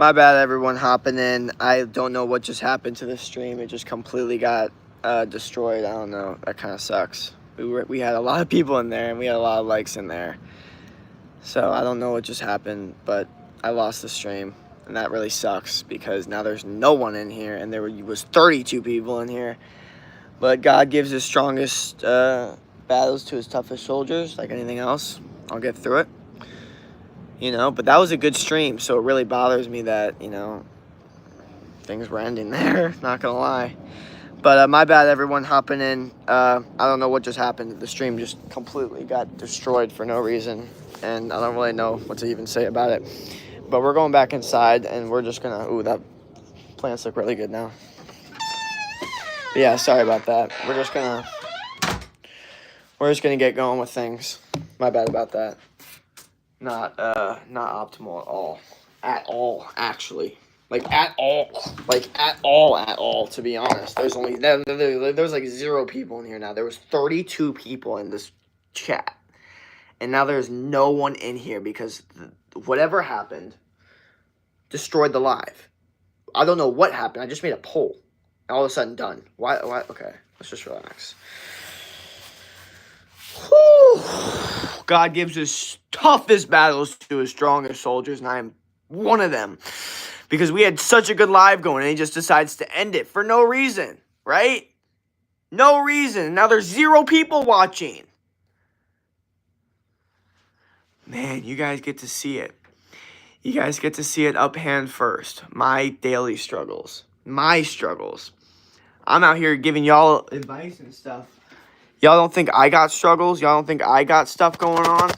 My bad, everyone hopping in. I don't know what just happened to the stream. It just completely got destroyed. I don't know. That kind of sucks. We had a lot of people in there, and we had a lot of likes in there. So I don't know what just happened, but I lost the stream, and that really sucks because now there's no one in here, and there was 32 people in here. But God gives his strongest battles to his toughest soldiers, like anything else. I'll get through it. But that was a good stream, so it really bothers me that, things were ending there, not gonna lie. But my bad, everyone hopping in. I don't know what just happened. The stream just completely got destroyed for no reason, and I don't really know what to even say about it. But we're going back inside, and we're just gonna, ooh, that plants look really good now. But yeah, sorry about that. We're just gonna get going with things. My bad about that. Not optimal at all, actually. At all, to be honest. There's like 0 people in here now. There was 32 people in this chat. And now there's no one in here because whatever happened destroyed the live. I don't know what happened. I just made a poll. All of a sudden done. Why? Okay, let's just relax. Whew. God gives his toughest battles to his strongest soldiers, and I am one of them. Because we had such a good live going, and he just decides to end it for no reason, right? No reason. Now there's 0 people watching. Man, you guys get to see it. You guys get to see it up hand first. My daily struggles. My struggles. I'm out here giving y'all advice and stuff. Y'all don't think I got struggles? Y'all don't think I got stuff going on?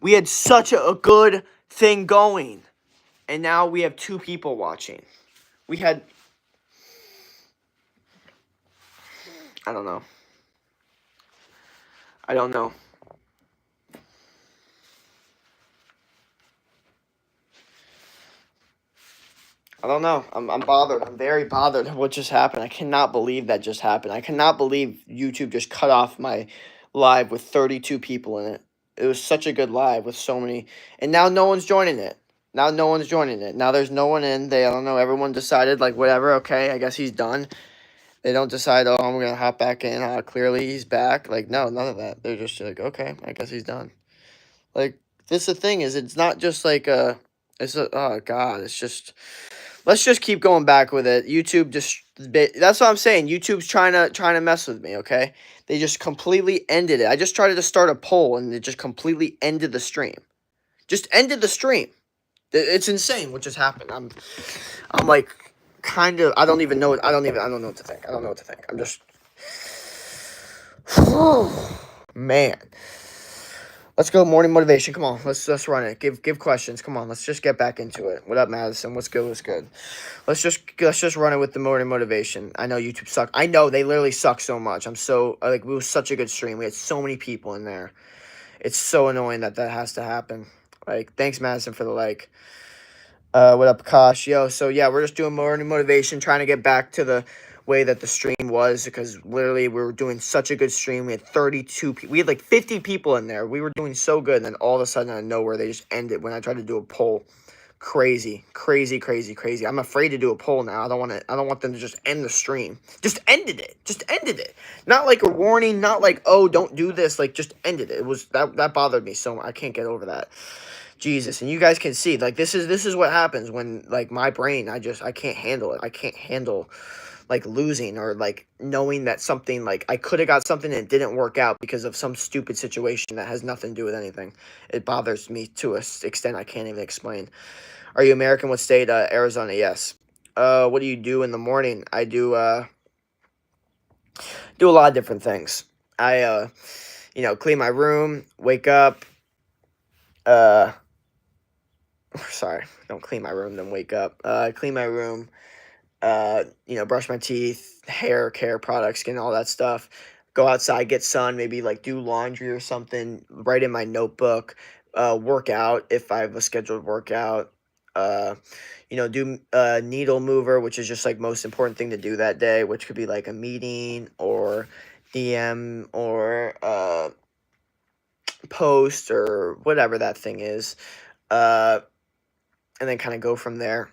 We had such a good thing going. And now we have 2 people watching. We had... I don't know. I don't know. I'm bothered. I'm very bothered of what just happened. I cannot believe that just happened. I cannot believe YouTube just cut off my live with 32 people in it. It was such a good live with so many. And now no one's joining it. Now no one's joining it. Now there's no one in. I don't know. Everyone decided, like, whatever. Okay, I guess he's done. They don't decide, oh, I'm going to hop back in. Clearly he's back. Like, no, none of that. They're just like, okay, I guess he's done. Like, this the thing is, it's not just like oh, God, it's just... Let's just keep going back with it. YouTube just... That's what I'm saying. YouTube's trying to mess with me, okay? They just completely ended it. I just tried to start a poll, and it just completely ended the stream. Just ended the stream. It's insane what just happened. I'm like, kind of... I don't know what to think. I don't know what to think. I'm just... Man. Let's go morning motivation. Come on, let's run it. Give questions. Come on, let's just get back into it. What up, Madison? What's good? What's good? Let's just run it with the morning motivation. I know YouTube sucks. I know they literally suck so much. I'm so it was such a good stream. We had so many people in there. It's so annoying that has to happen. Like, thanks, Madison, for the like. What up, Kosh? Yo, so yeah, we're just doing morning motivation, trying to get back to the way that the stream was, because literally we were doing such a good stream. We had 32 people. We had like 50 people in there. We were doing so good, and then all of a sudden out of nowhere they just ended when I tried to do a poll. Crazy. I'm afraid to do a poll now. I don't want them to just end the stream. Just ended it. Not like a warning, not like, oh, don't do this, like, just ended it. It was that bothered me so much. I can't get over that. Jesus, and you guys can see, like, this is what happens when, like, my brain, I can't handle it. I can't handle, like, losing, or like knowing that something, like, I could have got something and it didn't work out because of some stupid situation that has nothing to do with anything. It bothers me to an extent I can't even explain. Are you American? What state? Arizona. Yes. What do you do in the morning? I do a lot of different things. I clean my room, wake up, sorry, don't clean my room, then wake up. Clean my room, brush my teeth, hair care products, skin, all that stuff. Go outside, get sun, maybe like do laundry or something, write in my notebook, work out if I have a scheduled workout, do needle mover, which is just like most important thing to do that day, which could be like a meeting or DM or post or whatever that thing is. And then kind of go from there.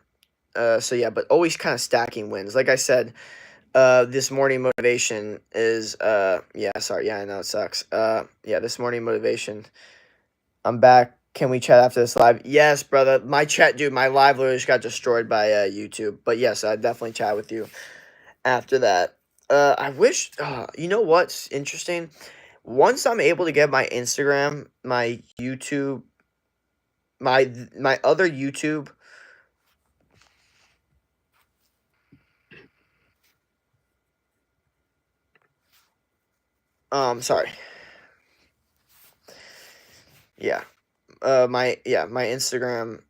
So yeah, but always kind of stacking wins. Like I said, this morning motivation is yeah, sorry, yeah, I know it sucks. Yeah, this morning motivation. I'm back. Can we chat after this live? Yes, brother. My chat, dude, my live literally just got destroyed by YouTube. But yes, I'd definitely chat with you after that. I wish, you know what's interesting? Once I'm able to get my Instagram, my YouTube, my other YouTube, sorry. Yeah. My Instagram,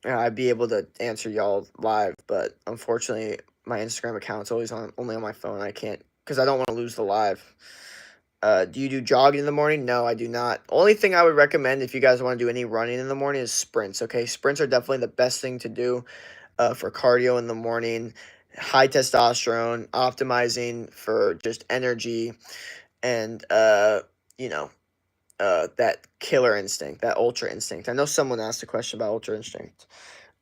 I'd be able to answer y'all live, but unfortunately my Instagram account's always only on my phone. I can't because I don't want to lose the live. Do you do jogging in the morning? No, I do not. Only thing I would recommend if you guys want to do any running in the morning is sprints. Okay, sprints are definitely the best thing to do for cardio in the morning. High testosterone, optimizing for just energy, and you know, that killer instinct, that ultra instinct. I know someone asked a question about ultra instinct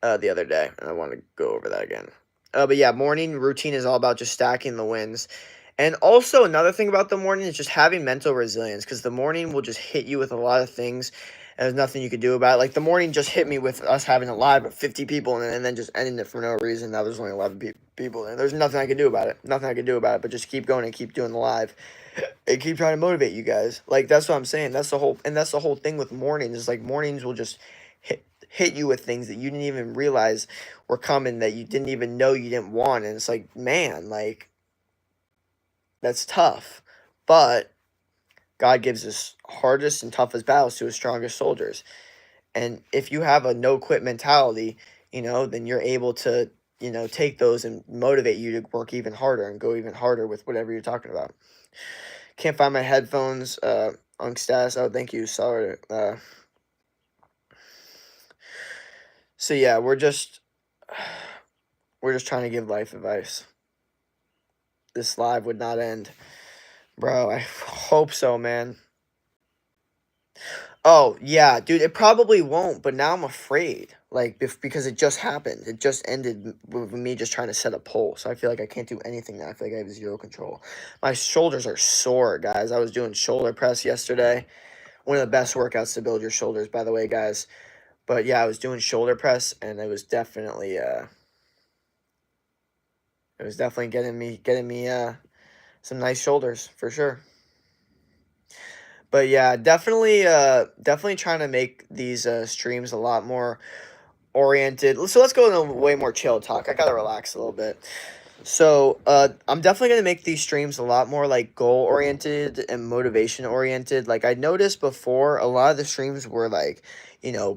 the other day, and I want to go over that again. But yeah, morning routine is all about just stacking the wins. And also another thing about the morning is just having mental resilience because the morning will just hit you with a lot of things and there's nothing you could do about it. Like the morning just hit me with us having a live of 50 people and then just ending it for no reason. Now there's only 11 people and there's nothing I could do about it. Nothing I could do about it, but just keep going and keep doing the live and keep trying to motivate you guys. Like that's what I'm saying. That's the whole thing with mornings. Is like mornings will just hit you with things that you didn't even realize were coming that you didn't even know you didn't want. And it's like, man, like that's tough. But God gives his hardest and toughest battles to his strongest soldiers. And if you have a no quit mentality, then you're able to, take those and motivate you to work even harder and go even harder with whatever you're talking about. Can't find my headphones, on status. Oh, thank you. Sorry. So yeah, we're just trying to give life advice. This live would not end. Bro, I hope so, man. Oh, yeah, dude, it probably won't, but now I'm afraid. Like, because it just happened. It just ended with me just trying to set a poll. So I feel like I can't do anything now. I feel like I have zero control. My shoulders are sore, guys. I was doing shoulder press yesterday. One of the best workouts to build your shoulders, by the way, guys. But yeah, I was doing shoulder press and it was definitely getting me some nice shoulders for sure. But yeah, definitely trying to make these streams a lot more oriented. So let's go into way more chill talk. I gotta relax a little bit. So I'm definitely gonna make these streams a lot more like goal oriented and motivation oriented. Like I noticed before, a lot of the streams were like,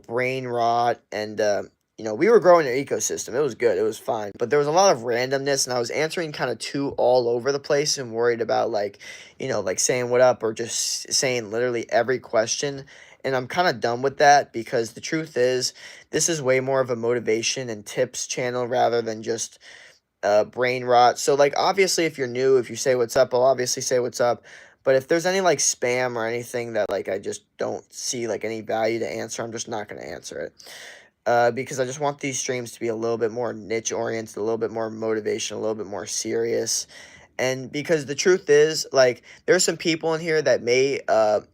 brain rot and we were growing an ecosystem. It was good. It was fine. But there was a lot of randomness, and I was answering kind of too all over the place and worried about like, like saying what up or just saying literally every question. And I'm kind of done with that because the truth is, this is way more of a motivation and tips channel rather than just brain rot. So like obviously if you're new, if you say what's up, I'll obviously say what's up. But if there's any like spam or anything that like I just don't see like any value to answer, I'm just not gonna answer it. Because I just want these streams to be a little bit more niche oriented, a little bit more motivation, a little bit more serious. And because the truth is, like, there's some people in here that may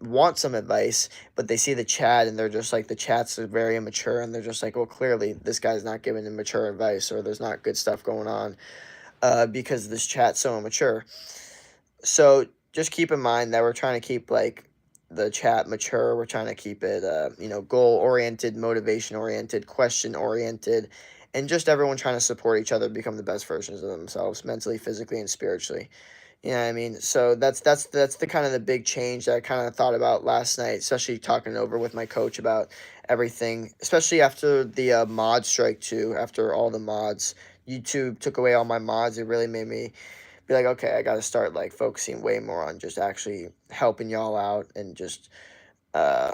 want some advice, but they see the chat and they're just like, the chat's very immature, and they're just like, well, clearly this guy's not giving immature advice, or there's not good stuff going on because this chat's so immature. So just keep in mind that we're trying to keep like the chat mature. We're trying to keep it goal oriented, motivation oriented, question oriented, and just everyone trying to support each other, become the best versions of themselves, mentally, physically, and spiritually. You know what I mean? So that's the kind of the big change that I kind of thought about last night, especially talking over with my coach about everything, especially after the mod strike too. After all the mods, YouTube took away all my mods. It really made me be like, okay, I got to start like focusing way more on just actually helping y'all out and just uh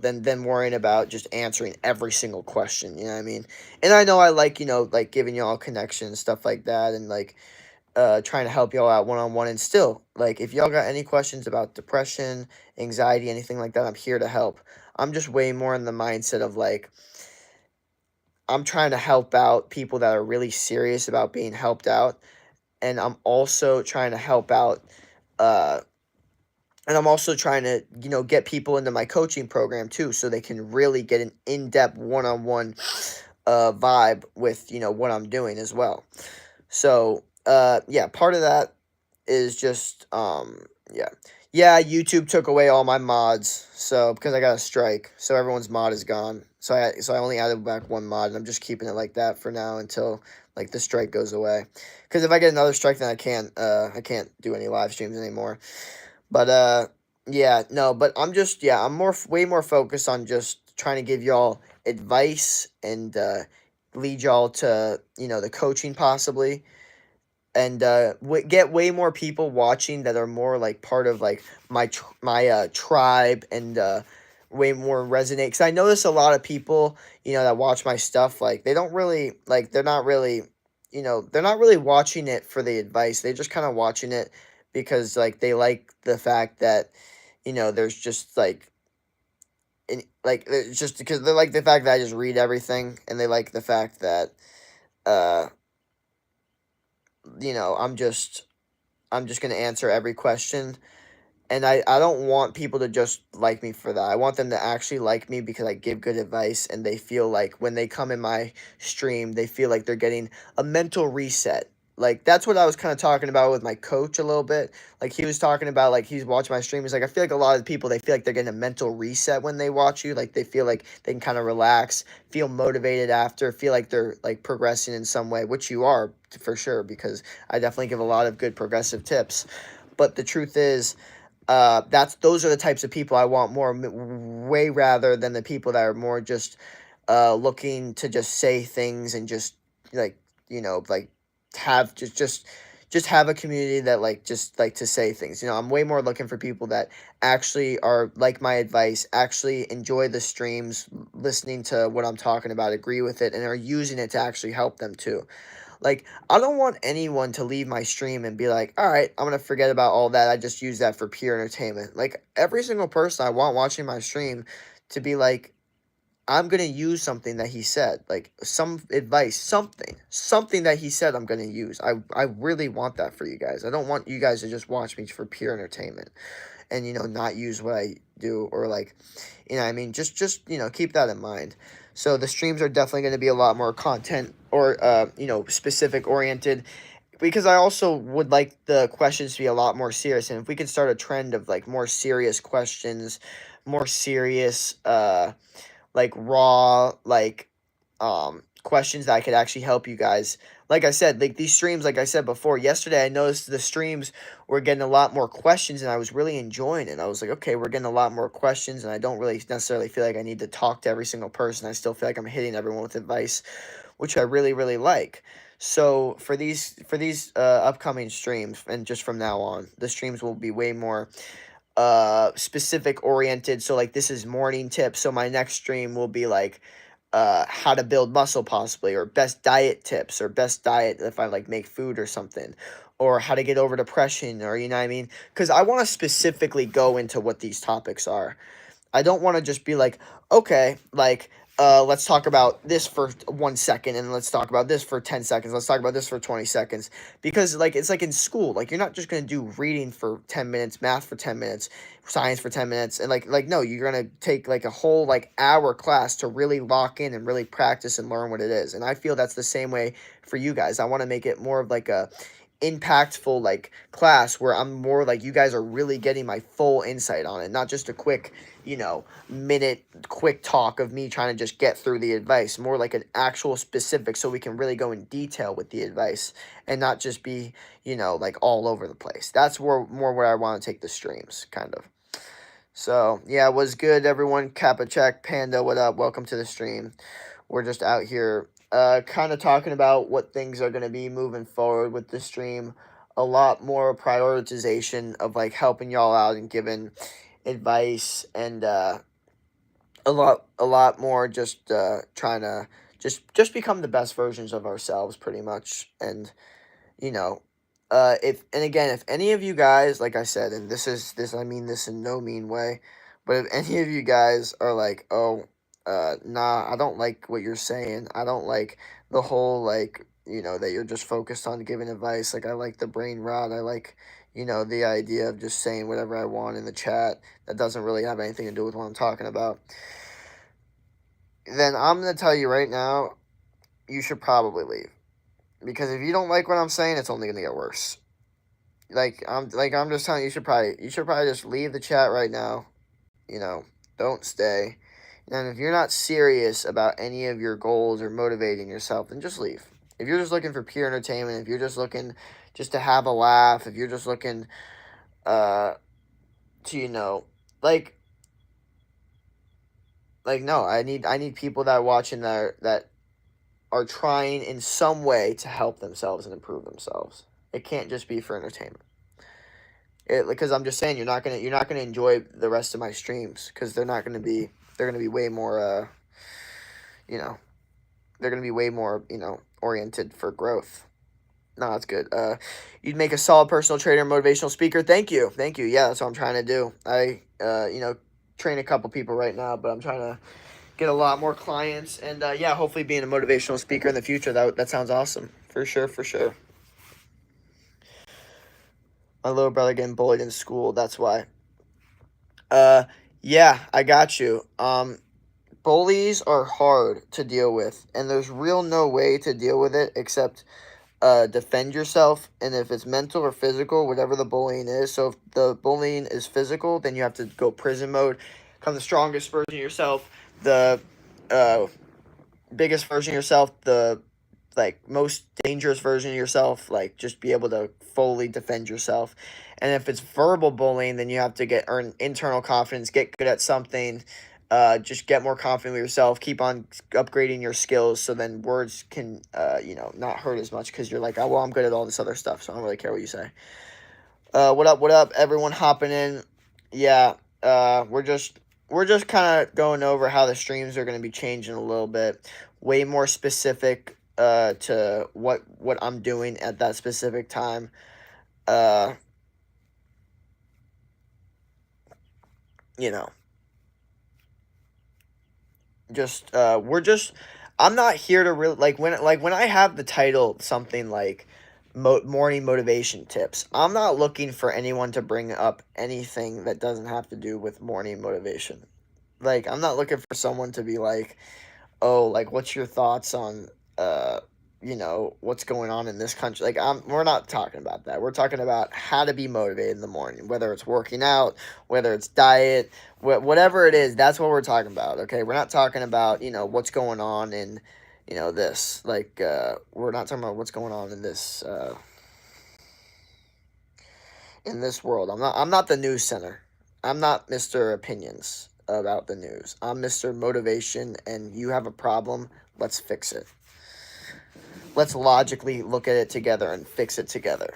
than worrying about just answering every single question. You know what I mean? And I know I like like giving y'all connections, stuff like that, and like trying to help y'all out one on one. And still, like, if y'all got any questions about depression, anxiety, anything like that, I'm here to help. I'm just way more in the mindset of like, I'm trying to help out people that are really serious about being helped out, and I'm also trying to help out, uh, and I'm also trying to, get people into my coaching program too, so they can really get an in-depth one-on-one vibe with, what I'm doing as well. So, yeah, part of that is just, yeah. Yeah, YouTube took away all my mods, so, because I got a strike, so everyone's mod is gone. So I only added back one mod, and I'm just keeping it like that for now until, like, the strike goes away. Because if I get another strike, then I can't do any live streams anymore. But, yeah, no, but I'm way more focused on just trying to give y'all advice and, lead y'all to, the coaching possibly, and get way more people watching that are more like part of like my tribe, and way more resonate, because I notice a lot of people, that watch my stuff, like they don't really like they're not really watching it for the advice. They just kind of watching it because like they like the fact that there's just it's just because they like the fact that I just read everything, and they like the fact that uh I'm just going to answer every question. And I don't want people to just like me for that. I want them to actually like me because I give good advice, and they feel like when they come in my stream, they feel like they're getting a mental reset. Like, that's what I was kind of talking about with my coach a little bit. Like, he was talking about, like, he's watching my stream. He's like, I feel like a lot of people, they feel like they're getting a mental reset when they watch you. Like, they feel like they can kind of relax, feel motivated after, feel like they're, like, progressing in some way, which you are for sure, because I definitely give a lot of good progressive tips. But the truth is, those are the types of people I want more, way rather than the people that are more just looking to just say things and just like like have just have a community that like just like to say things. I'm way more looking for people that actually are like my advice, actually enjoy the streams, listening to what I'm talking about, agree with it, and are using it to actually help them too. Like, I don't want anyone to leave my stream and be like, all right, I'm going to forget about all that. I just use that for pure entertainment. Like, every single person I want watching my stream to be like, I'm going to use something that he said. Like, some advice, something that he said I'm going to use. I really want that for you guys. I don't want you guys to just watch me for pure entertainment and, not use what I do, or like, I mean, just keep that in mind. So the streams are definitely going to be a lot more content or, specific oriented, because I also would like the questions to be a lot more serious. And if we could start a trend of like more serious questions, more serious, like raw, like questions that I could actually help you guys. Like I said, like these streams, like I said before, yesterday I noticed the streams were getting a lot more questions, and I was really enjoying it. I was like, okay, we're getting a lot more questions, and I don't really necessarily feel like I need to talk to every single person. I still feel like I'm hitting everyone with advice, which I really, really like. So for these upcoming streams, and just from now on, the streams will be way more specific oriented. So like, this is morning tips, so my next stream will be like how to build muscle possibly, or best diet tips, or best diet if I like make food or something, or how to get over depression, or what I mean, because I want to specifically go into what these topics are. I don't want to just be like, okay, like, let's talk about this for 1 second, and let's talk about this for 10 seconds. Let's talk about this for 20 seconds. Because, like, it's like in school. Like, you're not just going to do reading for 10 minutes, math for 10 minutes, science for 10 minutes. And, no, you're going to take, like, a whole, like, hour class to really lock in and really practice and learn what it is. And I feel that's the same way for you guys. I want to make it more of, like, a impactful like class where I'm more like, you guys are really getting my full insight on it, not just a quick minute quick talk of me trying to just get through the advice, more like an actual specific, so we can really go in detail with the advice and not just be like all over the place. That's more where I want to take the streams, kind of. So yeah, it was good, everyone. Kappa Check, Panda, what up? Welcome to the stream. We're just out here kind of talking about what things are going to be moving forward with the stream. A lot more prioritization of like helping y'all out and giving advice, and a lot more just trying to just become the best versions of ourselves, pretty much. And if any of you guys, like I said, and I mean this in no mean way, but if any of you guys are like, oh, nah, I don't like what you're saying. I don't like the whole, like, that you're just focused on giving advice. Like, I like the brain rot. I like, the idea of just saying whatever I want in the chat that doesn't really have anything to do with what I'm talking about. Then I'm going to tell you right now, you should probably leave. Because if you don't like what I'm saying, it's only going to get worse. I'm just telling you, you should probably just leave the chat right now. Don't stay. And if you're not serious about any of your goals or motivating yourself, then just leave. If you're just looking for pure entertainment, if you're just looking just to have a laugh, if you're just looking to, like no, I need people that are watching that are trying in some way to help themselves and improve themselves. It can't just be for entertainment. Because I'm just saying you're not gonna enjoy the rest of my streams because they're gonna be way more they're gonna be way more oriented for growth. No, that's good. You'd make a solid personal trainer, motivational speaker. Thank you. Yeah, that's what I'm trying to do. I train a couple people right now, but I'm trying to get a lot more clients, and yeah, hopefully being a motivational speaker in the future. That sounds awesome. For sure. My little brother getting bullied in school. That's why. Yeah, I got you. Bullies are hard to deal with, and there's real no way to deal with it except defend yourself. And if it's mental or physical, whatever the bullying is. So if the bullying is physical, then you have to go prison mode, become the strongest version of yourself, the biggest version of yourself, the most dangerous version of yourself, just be able to fully defend yourself. And if it's verbal bullying, then you have to earn internal confidence, get good at something, just get more confident with yourself, keep on upgrading your skills, so then words can not hurt as much because you're like, oh well, I'm good at all this other stuff, so I don't really care what you say. What up everyone hopping in? Yeah, we're just kind of going over how the streams are going to be changing a little bit, way more specific to what I'm doing at that specific time. I'm not here to really when I have the title something like morning motivation tips. I'm not looking for anyone to bring up anything that doesn't have to do with morning motivation. I'm not looking for someone to be like, oh, what's your thoughts on what's going on in this country. We're not talking about that. We're talking about how to be motivated in the morning, whether it's working out, whether it's diet, whatever it is. That's what we're talking about. Okay, we're not talking about what's going on in this. We're not talking about what's going on in this world. I'm not the news center. I'm not Mr. Opinions about the news. I'm Mr. Motivation, and you have a problem. Let's fix it. Let's logically look at it together and fix it together.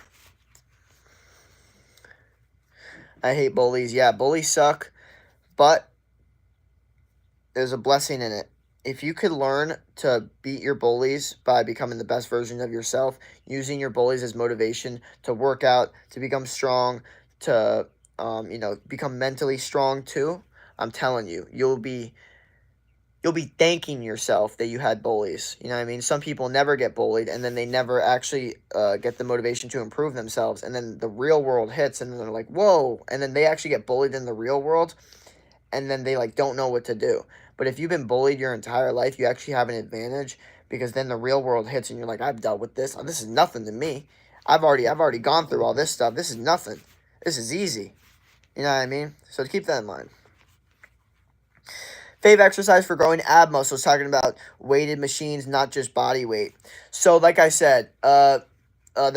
I hate bullies. Yeah, bullies suck, but there's a blessing in it. If you could learn to beat your bullies by becoming the best version of yourself, using your bullies as motivation to work out, to become strong, to become mentally strong too, I'm telling you, you'll be thanking yourself that you had bullies. You know what I mean? Some people never get bullied, and then they never actually get the motivation to improve themselves. And then the real world hits, and then they're like, whoa. And then they actually get bullied in the real world, and then they don't know what to do. But if you've been bullied your entire life, you actually have an advantage, because then the real world hits, and you're like, I've dealt with this. This is nothing to me. I've already gone through all this stuff. This is nothing. This is easy. You know what I mean? So keep that in mind. Fave exercise for growing ab muscles, talking about weighted machines, not just body weight. So like I said, the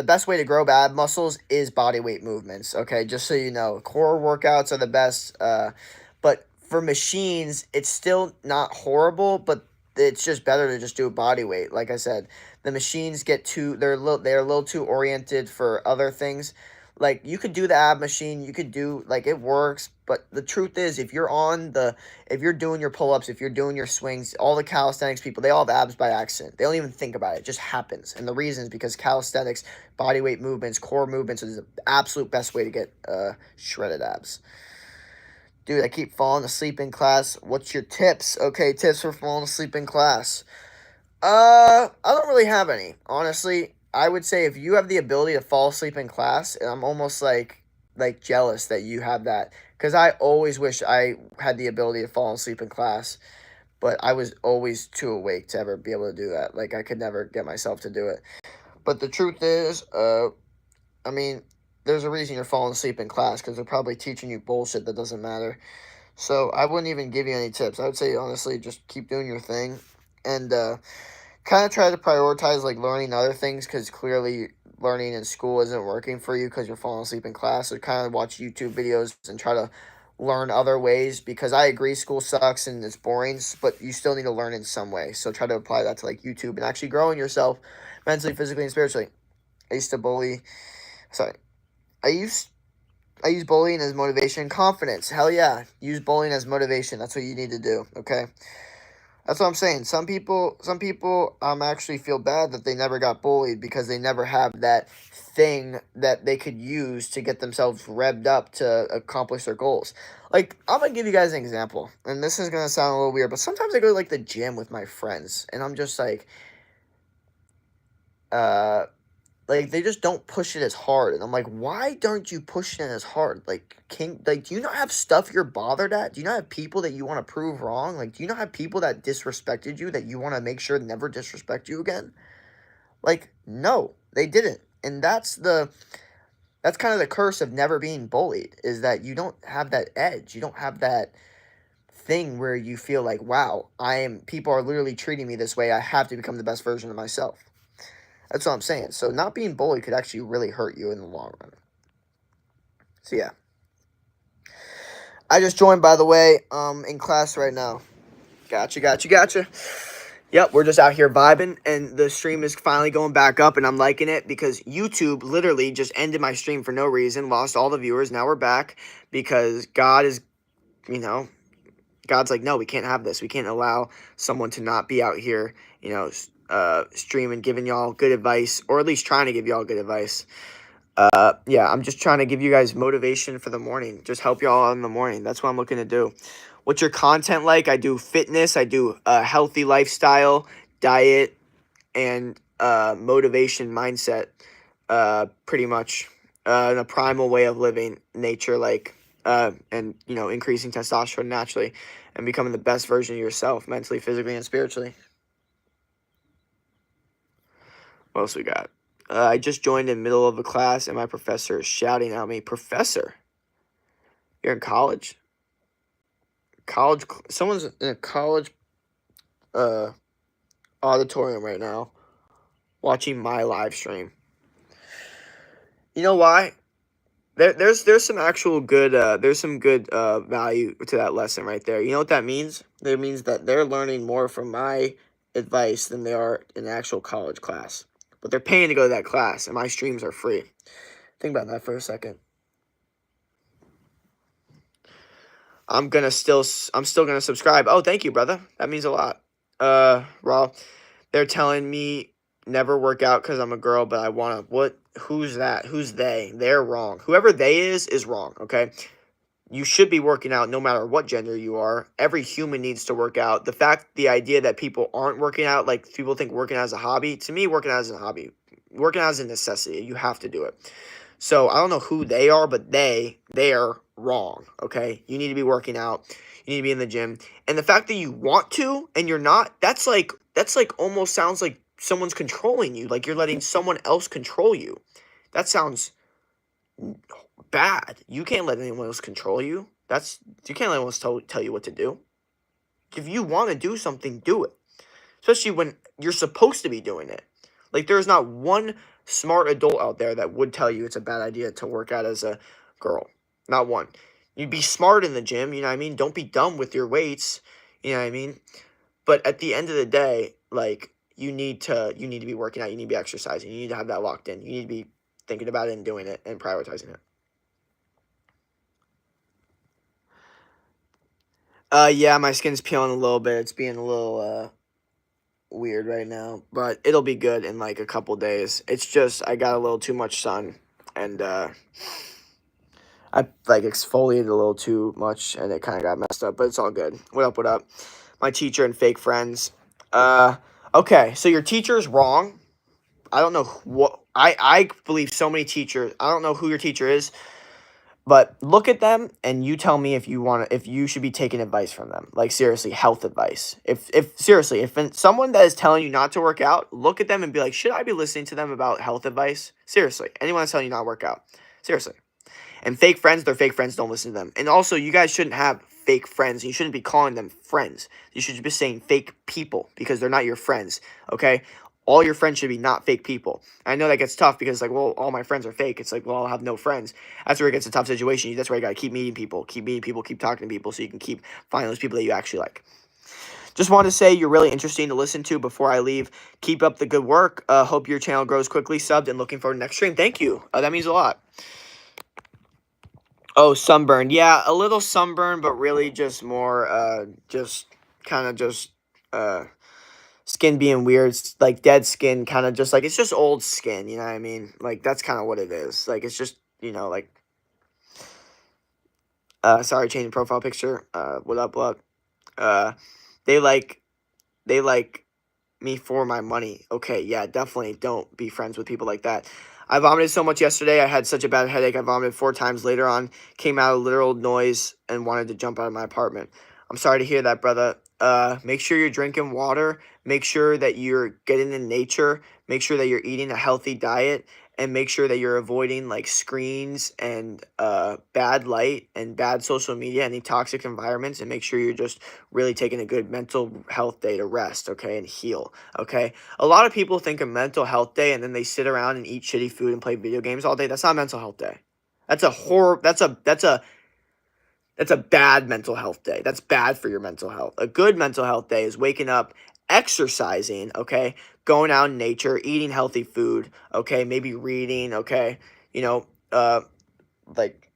best way to grow ab muscles is body weight movements, okay? Just so you know, core workouts are the best, but for machines, it's still not horrible, but it's just better to just do body weight. Like I said, the machines they're a little too oriented for other things. You could do the ab machine, you could do, it works, but the truth is, if you're doing your pull-ups, if you're doing your swings, all the calisthenics people, they all have abs by accident. They don't even think about it. It just happens. And the reason is because calisthenics, bodyweight movements, core movements is the absolute best way to get shredded abs. Dude, I keep falling asleep in class. What's your tips? Okay, tips for falling asleep in class. I don't really have any. Honestly, I would say if you have the ability to fall asleep in class, and I'm almost like jealous that you have that, because I always wish I had the ability to fall asleep in class, but I was always too awake to ever be able to do that. Like I could never get myself to do it. But the truth is, I mean, there's a reason you're falling asleep in class because they're probably teaching you bullshit that doesn't matter. So I wouldn't even give you any tips. I would say honestly, just keep doing your thing, and kind of try to prioritize like learning other things because clearly learning in school isn't working for you because you're falling asleep in class. So kind of watch YouTube videos and try to learn other ways because I agree school sucks and it's boring, but you still need to learn in some way. So try to apply that to like YouTube and actually growing yourself mentally, physically, and spiritually. I used to bully. Sorry, I used I use bullying as motivation. Confidence. Hell yeah. Use bullying as motivation. That's what you need to do. Okay. That's what I'm saying. Some people actually feel bad that they never got bullied because they never have that thing that they could use to get themselves revved up to accomplish their goals. Like, I'm gonna give you guys an example, and this is gonna sound a little weird, but sometimes I go to like the gym with my friends, and I'm just uh, like they just don't push it as hard, and I'm like, why don't you push it as hard? Do you not have stuff you're bothered at? Do you not have people that you want to prove wrong? Like, do you not have people that disrespected you that you want to make sure never disrespect you again? Like, no, they didn't, and that's kind of the curse of never being bullied is that you don't have that edge, you don't have that thing where you feel like, wow, people are literally treating me this way, I have to become the best version of myself. That's what I'm saying. So not being bullied could actually really hurt you in the long run. So yeah. I just joined, by the way, in class right now. Gotcha. Yep, we're just out here vibing, and the stream is finally going back up, and I'm liking it because YouTube literally just ended my stream for no reason, lost all the viewers. Now we're back because you know, God's like, no, we can't have this. We can't allow someone to not be out here, streaming, giving y'all good advice, or at least trying to give y'all good advice. Yeah, I'm just trying to give you guys motivation for the morning. Just help y'all out in the morning. That's what I'm looking to do. What's your content like? I do fitness. I do healthy lifestyle, diet, and motivation mindset. Pretty much in a primal way of living, nature like, and increasing testosterone naturally, and becoming the best version of yourself, mentally, physically, and spiritually. What else we got? I just joined in the middle of a class, and my professor is shouting at me. Professor, you're in college? Someone's in a college auditorium right now watching my live stream. You know why? There's some actual good value to that lesson right there. You know what that means? That means that they're learning more from my advice than they are in an actual college class. But they're paying to go to that class, and my streams are free. Think about that for a second. I'm still gonna subscribe. Oh, thank you, brother. That means a lot. Raw. They're telling me never work out because I'm a girl, but I wanna. What? Who's that? Who's they? They're wrong. Whoever they is wrong. Okay. You should be working out no matter what gender you are. Every human needs to work out. The idea that people aren't working out, like people think working out is a hobby. To me, working out is a hobby. Working out is a necessity. You have to do it. So I don't know who they are, but they're wrong. Okay, you need to be working out. You need to be in the gym. And the fact that you want to and you're not, that's like almost sounds like someone's controlling you. Like you're letting someone else control you. That sounds bad. You can't let anyone else control you. You can't let anyone else tell you what to do. If you want to do something, do it. Especially when you're supposed to be doing it. Like there's not one smart adult out there that would tell you it's a bad idea to work out as a girl. Not one. You'd be smart in the gym, you know what I mean? Don't be dumb with your weights, you know what I mean? But at the end of the day, like you need to be working out, you need to be exercising, you need to have that locked in. You need to be thinking about it and doing it and prioritizing it. Yeah, my skin's peeling a little bit. It's being a little weird right now, but it'll be good in like a couple days. It's just I got a little too much sun, and I like exfoliated a little too much and it kind of got messed up, but it's all good. What up? What up? My teacher and fake friends. Okay, so your teacher's wrong. I don't know what I believe so many teachers. I don't know who your teacher is, but look at them and you tell me if you should be taking advice from them. Like seriously, health advice. If seriously, if someone that is telling you not to work out, look at them and be like, should I be listening to them about health advice? Seriously, anyone that's telling you not to work out. Seriously. And fake friends, they're fake friends. Don't listen to them. And also, you guys shouldn't have fake friends. You shouldn't be calling them friends. You should be saying fake people because they're not your friends. Okay? All your friends should be not fake people. I know that gets tough because, like, well, all my friends are fake. It's like, well, I'll have no friends. That's where it gets a tough situation. That's where you got to keep meeting people, keep talking to people so you can keep finding those people that you actually like. Just wanted to say you're really interesting to listen to before I leave. Keep up the good work. Hope your channel grows quickly. Subbed and looking forward to next stream. Thank you. That means a lot. Oh, sunburn. Yeah, a little sunburn, but really just more, just kind of just, skin being weird, like dead skin, kind of just like, it's just old skin, you know what I mean? Like, that's kind of what it is. Like, it's just, like, sorry, changing profile picture. What up, what? They like, they like me for my money. Okay, yeah, definitely don't be friends with people like that. I vomited so much yesterday. I had such a bad headache. I vomited 4 times later on. Came out of literal noise and wanted to jump out of my apartment. I'm sorry to hear that, brother. Make sure you're drinking water. Make sure that you're getting in nature. Make sure that you're eating a healthy diet. And make sure that you're avoiding like screens and bad light and bad social media, any toxic environments. And make sure you're just really taking a good mental health day to rest, okay, and heal, okay? A lot of people think a mental health day and then they sit around and eat shitty food and play video games all day. That's not a mental health day. That's a horror. That's a bad mental health day. That's bad for your mental health. A good mental health day is waking up, exercising, okay, going out in nature, eating healthy food, okay, maybe reading, okay, like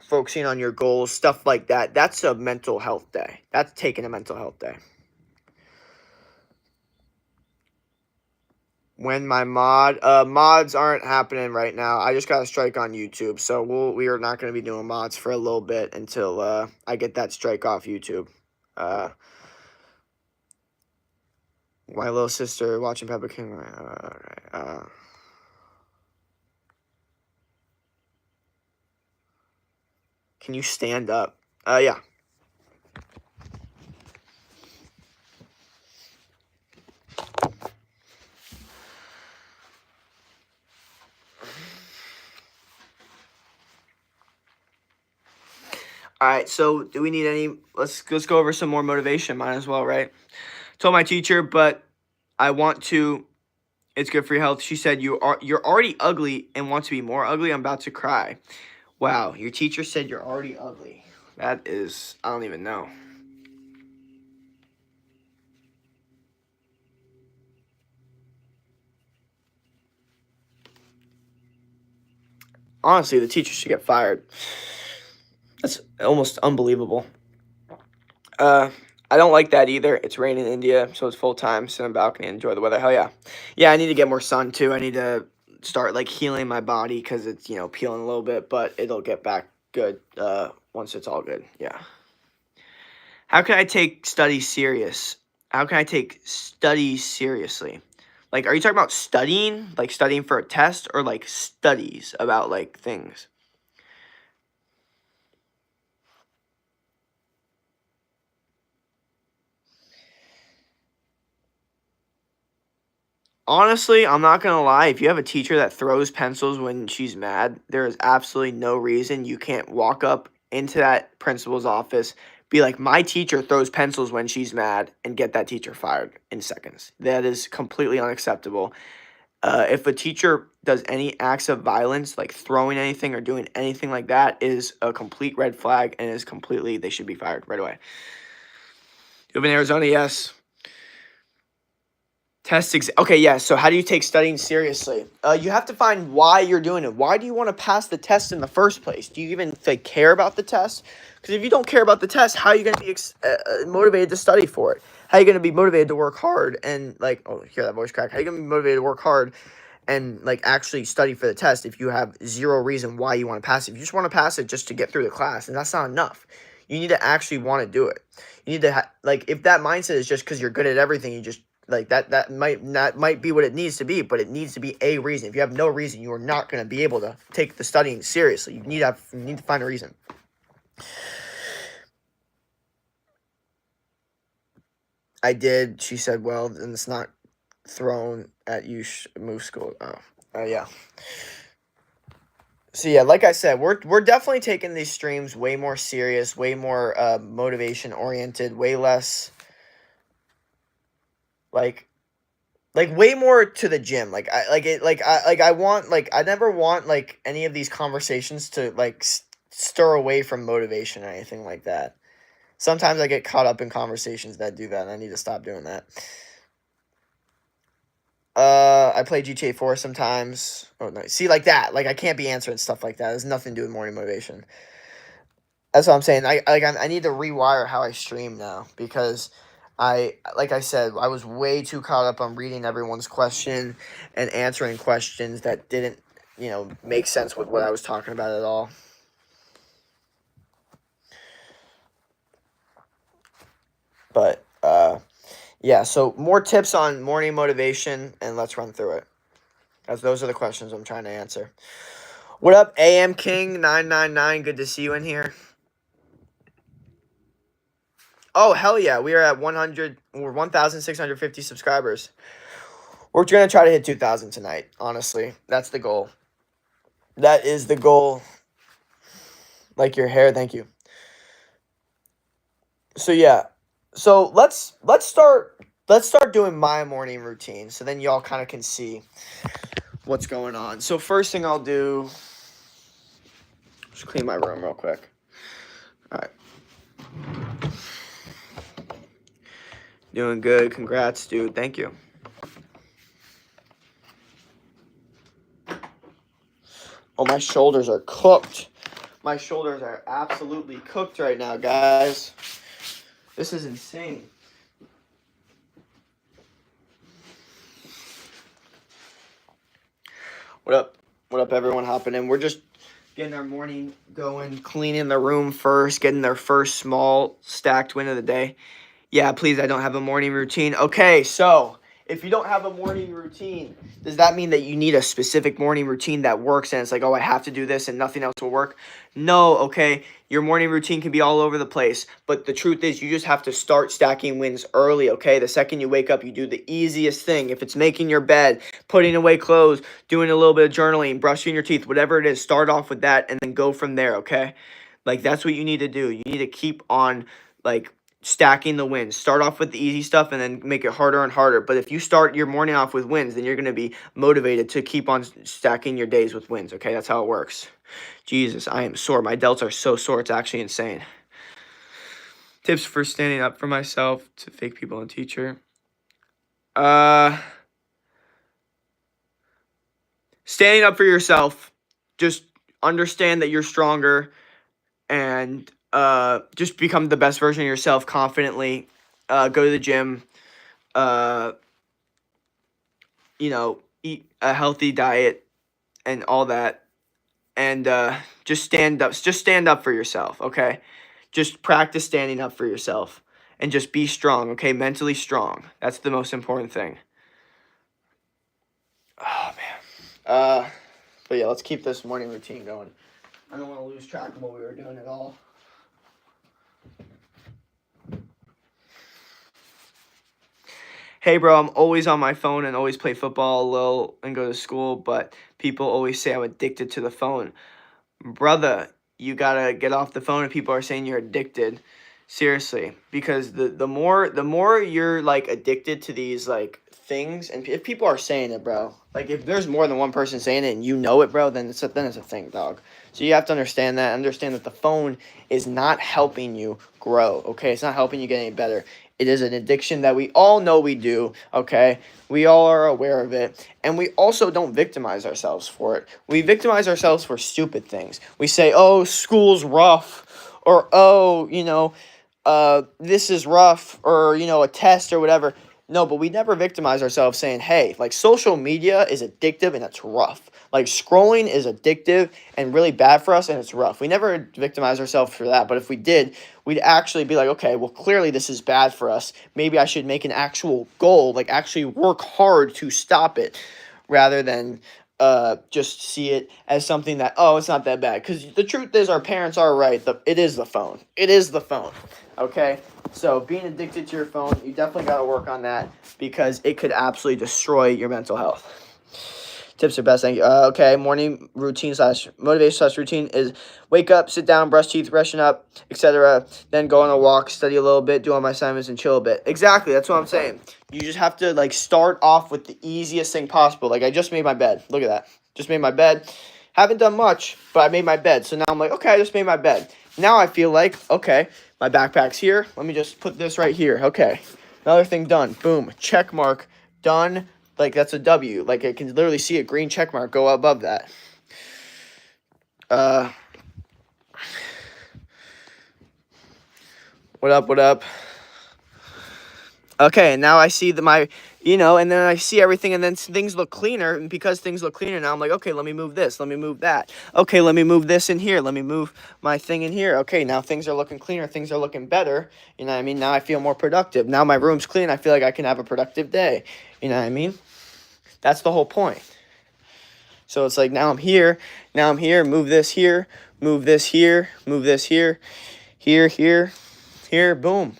focusing on your goals, stuff like that. That's a mental health day. That's taking a mental health day. When my mods aren't happening right now. I just got a strike on YouTube, so we are not going to be doing mods for a little bit until I get that strike off YouTube. My little sister watching Peppa King. Can you stand up? Yeah. All right, so do we need any? Let's go over some more motivation. Might as well, right? Told my teacher, but I want to. It's good for your health. She said you're already ugly and want to be more ugly. I'm about to cry. Wow, your teacher said you're already ugly. That is, I don't even know. Honestly, the teacher should get fired. That's almost unbelievable. I don't like that either. It's raining in India, so it's full time. Sit on the balcony and enjoy the weather. Hell yeah. Yeah, I need to get more sun too. I need to start like healing my body because it's, peeling a little bit, but it'll get back good once it's all good. Yeah. How can I take studies serious? How can I take studies seriously? Like, are you talking about studying? Like studying for a test or like studies about like things? Honestly, I'm not gonna lie. If you have a teacher that throws pencils when she's mad, there is absolutely no reason you can't walk up into that principal's office, be like, my teacher throws pencils when she's mad, and get that teacher fired in seconds. That is completely unacceptable. If a teacher does any acts of violence, like throwing anything or doing anything like that, is a complete red flag and is completely, they should be fired right away. You live in Arizona? Yes. Okay, yeah. So how do you take studying seriously? You have to find why you're doing it. Why do you want to pass the test in the first place? Do you even care about the test? Because if you don't care about the test, how are you going to be motivated to study for it? How are you going to be motivated to work hard and like, oh, hear that voice crack? How are you going to be motivated to work hard and like actually study for the test if you have zero reason why you want to pass it. If you just want to pass it just to get through the class, and that's not enough. You need to actually want to do it. You need to like, if that mindset is just because you're good at everything, you just like that might be what it needs to be, but it needs to be a reason. If you have no reason, you are not going to be able to take the studying seriously. You need to find a reason. I did. She said, well, then it's not thrown at you. Move school. Oh, yeah. So yeah, like I said, we're definitely taking these streams way more serious, way more motivation oriented, way less like way more to the gym. Like I never want like any of these conversations to like stir away from motivation or anything like that. Sometimes I get caught up in conversations that do that, and I need to stop doing that. I play GTA 4 sometimes. Oh no, see, like that. Like I can't be answering stuff like that. There's nothing to do with morning motivation. That's what I'm saying. I need to rewire how I stream now, because like I said, I was way too caught up on reading everyone's question and answering questions that didn't, make sense with what I was talking about at all. But yeah, so more tips on morning motivation, and let's run through it, as those are the questions I'm trying to answer. What up, AM King 999? Good to see you in here. Oh, hell yeah. We are at 1,650 subscribers. We're going to try to hit 2,000 tonight, honestly. That's the goal. That is the goal. Like your hair, thank you. So, yeah. So, let's start doing my morning routine, so then y'all kind of can see what's going on. So, first thing I'll do, just clean my room real quick. All right. Doing good. Congrats, dude. Thank you. Oh, my shoulders are cooked. My shoulders are absolutely cooked right now, guys. This is insane. What up? What up, everyone hopping in? We're just getting our morning going, cleaning the room first, getting their first small stacked win of the day. Yeah, please, I don't have a morning routine. Okay, so if you don't have a morning routine, does that mean that you need a specific morning routine that works and it's like, oh, I have to do this and nothing else will work? No, okay? Your morning routine can be all over the place, but the truth is you just have to start stacking wins early, okay? The second you wake up, you do the easiest thing. If it's making your bed, putting away clothes, doing a little bit of journaling, brushing your teeth, whatever it is, start off with that and then go from there, okay? Like, that's what you need to do. You need to keep on, like, stacking the wins. Start off with the easy stuff and then make it harder and harder. But if you start your morning off with wins, then you're going to be motivated to keep on stacking your days with wins, okay? That's how it works. Jesus, I am sore. My delts are so sore. It's actually insane. Tips for standing up for myself to fake people and teacher. Standing up for yourself. Just understand that you're stronger and just become the best version of yourself confidently. Go to the gym. Eat a healthy diet and all that. And just stand up. Just stand up for yourself, okay? Just practice standing up for yourself. And just be strong, okay? Mentally strong. That's the most important thing. Oh, man. But yeah, let's keep this morning routine going. I don't want to lose track of what we were doing at all. Hey, bro, I'm always on my phone and always play football a little and go to school, but people always say I'm addicted to the phone. Brother, you gotta get off the phone if people are saying you're addicted. Seriously, because the more you're like addicted to these like things, and if people are saying it, bro, like if there's more than one person saying it and you know it, bro, then it's a thing, dog. So you have to understand that the phone is not helping you grow, okay? It's not helping you get any better. It is an addiction that we all know we do, okay? We all are aware of it. And we also don't victimize ourselves for it. We victimize ourselves for stupid things. We say, oh, school's rough, or, oh, this is rough, or, a test or whatever. No, but we never victimize ourselves saying, hey, like social media is addictive and it's rough. Like scrolling is addictive and really bad for us and it's rough. We never victimize ourselves for that. But if we did, we'd actually be like, okay, well, clearly this is bad for us. Maybe I should make an actual goal, like actually work hard to stop it rather than just see it as something that, oh, it's not that bad. Because the truth is our parents are right. It is the phone. It is the phone. Okay? So being addicted to your phone, you definitely got to work on that because it could absolutely destroy your mental health. Tips are best. Thank you. Okay, morning routine / motivation / routine is wake up, sit down, brush teeth, freshen up, etc. Then go on a walk, study a little bit, do all my assignments, and chill a bit. Exactly, that's what I'm saying. You just have to like start off with the easiest thing possible. Like I just made my bed. Look at that. Just made my bed. Haven't done much, but I made my bed. So now I'm like, okay, I just made my bed. Now I feel like, okay, my backpack's here. Let me just put this right here. Okay, another thing done. Boom, check mark, done. Like, that's a W. Like, I can literally see a green check mark go above that. What up, what up? Okay, and now I see and then I see everything, and then things look cleaner, and because things look cleaner, now I'm like, okay, let me move this, let me move that. Okay, let me move this in here, let me move my thing in here. Okay, now things are looking cleaner, things are looking better, you know what I mean? Now I feel more productive. Now my room's clean, I feel like I can have a productive day, you know what I mean? That's the whole point. So it's like, now I'm here, move this here, move this here, move this here, here, boom.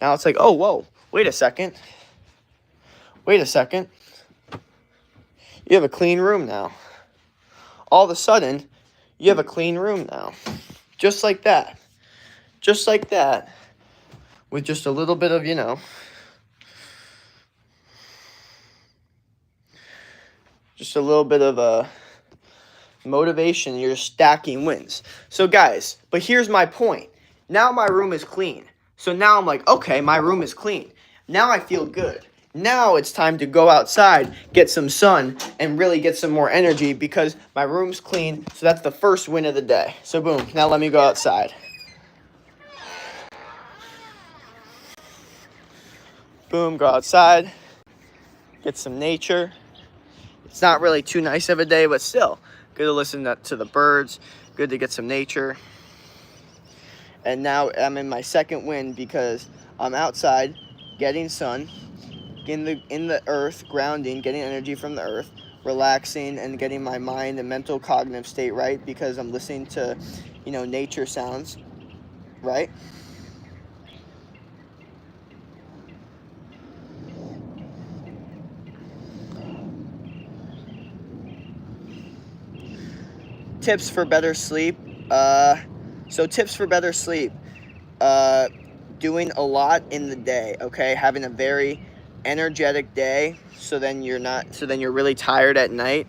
Now it's like, oh, whoa, wait a second. You have a clean room now. All of a sudden, you have a clean room now. Just like that. With just a little bit of, just a little bit of motivation, you're stacking wins. So guys, but here's my point. Now my room is clean. So now I'm like, okay, my room is clean. Now I feel good. Now it's time to go outside, get some sun, and really get some more energy because my room's clean. So that's the first win of the day. So boom, now let me go outside. Boom, go outside, get some nature. It's not really too nice of a day, but still, good to listen to the birds, good to get some nature. And now I'm in my second win because I'm outside, getting sun, in the earth, grounding, getting energy from the earth, relaxing, and getting my mind and mental cognitive state right because I'm listening to, nature sounds, right? Tips for better sleep. Tips for better sleep. Doing a lot in the day, okay? Having a very energetic day so then you're really tired at night.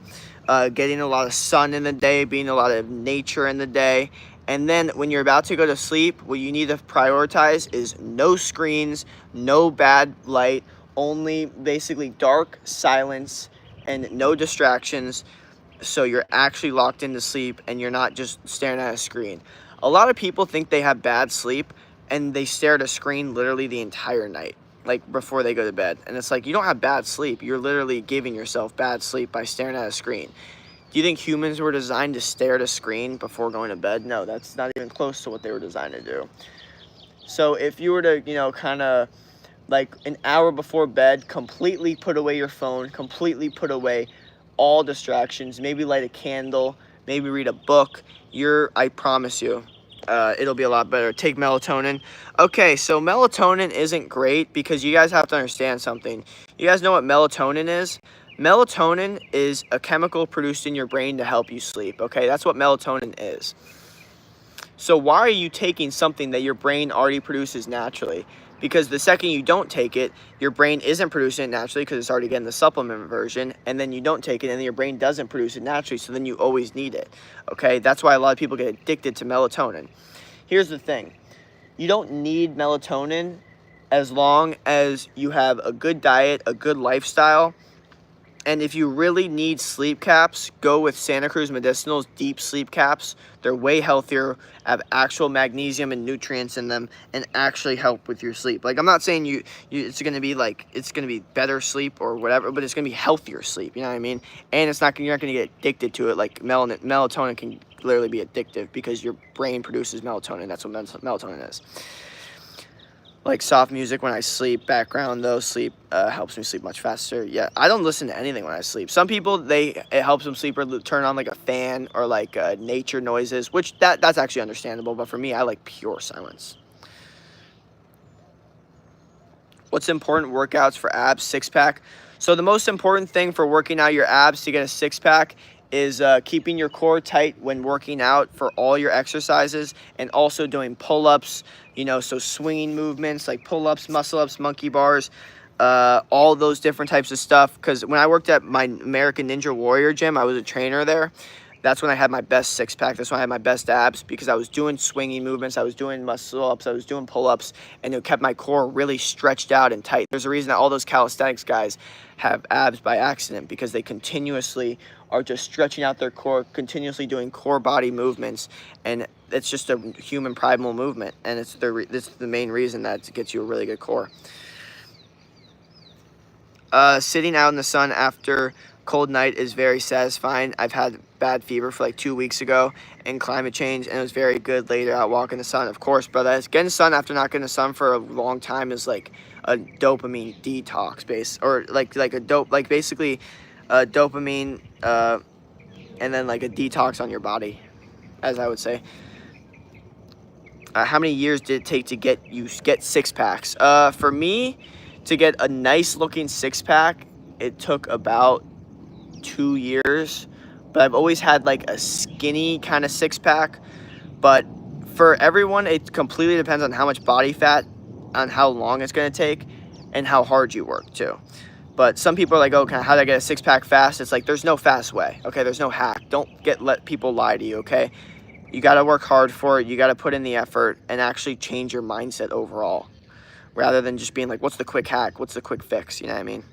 Getting a lot of sun in the day, being a lot of nature in the day. And then when you're about to go to sleep, what you need to prioritize is no screens, no bad light, only basically dark, silence, and no distractions. So you're actually locked into sleep and you're not just staring at a screen. A lot of people think they have bad sleep and they stare at a screen literally the entire night, like before they go to bed. And it's like, you don't have bad sleep. You're literally giving yourself bad sleep by staring at a screen. Do you think humans were designed to stare at a screen before going to bed? No, that's not even close to what they were designed to do. So if you were to, kind of like an hour before bed, completely put away your phone, completely put away all distractions, maybe light a candle, maybe read a book, I promise you, it'll be a lot better. Take melatonin. Okay, so melatonin isn't great because you guys have to understand something. You guys know what melatonin is? Melatonin is a chemical produced in your brain to help you sleep, okay? That's what melatonin is. So why are you taking something that your brain already produces naturally? Because the second you don't take it, your brain isn't producing it naturally because it's already getting the supplement version, and then you don't take it, and then your brain doesn't produce it naturally, so then you always need it, okay? That's why a lot of people get addicted to melatonin. Here's the thing. You don't need melatonin as long as you have a good diet, a good lifestyle, And if you really need sleep caps, go with Santa Cruz Medicinal's deep sleep caps. They're way healthier, have actual magnesium and nutrients in them, and actually help with your sleep. Like, I'm not saying it's gonna be like, it's gonna be better sleep or whatever, but it's gonna be healthier sleep. You know what I mean? And you're not gonna get addicted to it. Like melatonin can literally be addictive because your brain produces melatonin. That's what melatonin is. Like soft music when I sleep, background though, sleep helps me sleep much faster. Yeah, I don't listen to anything when I sleep. Some people, it helps them sleep or turn on like a fan or like nature noises, which that's actually understandable. But for me, I like pure silence. What's important workouts for abs, six-pack? So the most important thing for working out your abs to get a six-pack is keeping your core tight when working out for all your exercises, and also doing pull-ups, so swinging movements like pull-ups, muscle-ups, monkey bars, all those different types of stuff. Because when I worked at my American Ninja Warrior gym, I was a trainer there. That's when I had my best six-pack. That's when I had my best abs, because I was doing swinging movements, I was doing muscle-ups, I was doing pull-ups, and it kept my core really stretched out and tight. There's a reason that all those calisthenics guys have abs by accident, because they continuously are just stretching out their core, continuously doing core body movements, and it's just a human primal movement, and it's the main reason that it gets you a really good core. Sitting out in the sun after cold night is very satisfying. I've had bad fever for like 2 weeks ago, and climate change, and it was very good later out walking the sun. Of course, brother, getting sun after not getting the sun for a long time is like a dopamine detox or like basically dopamine and then like a detox on your body, as I would say. How many years did it take to get six packs? For me, to get a nice looking six pack, it took about 2 years. But I've always had like a skinny kind of six pack. But for everyone, it completely depends on how much body fat, on how long it's going to take, and how hard you work too. But some people are like, oh, how do I get a six pack fast? It's like, there's no fast way. Okay, there's no hack. Don't let people lie to you. Okay, you got to work hard for it. You got to put in the effort and actually change your mindset overall, rather than just being like, what's the quick hack? What's the quick fix? You know what I mean?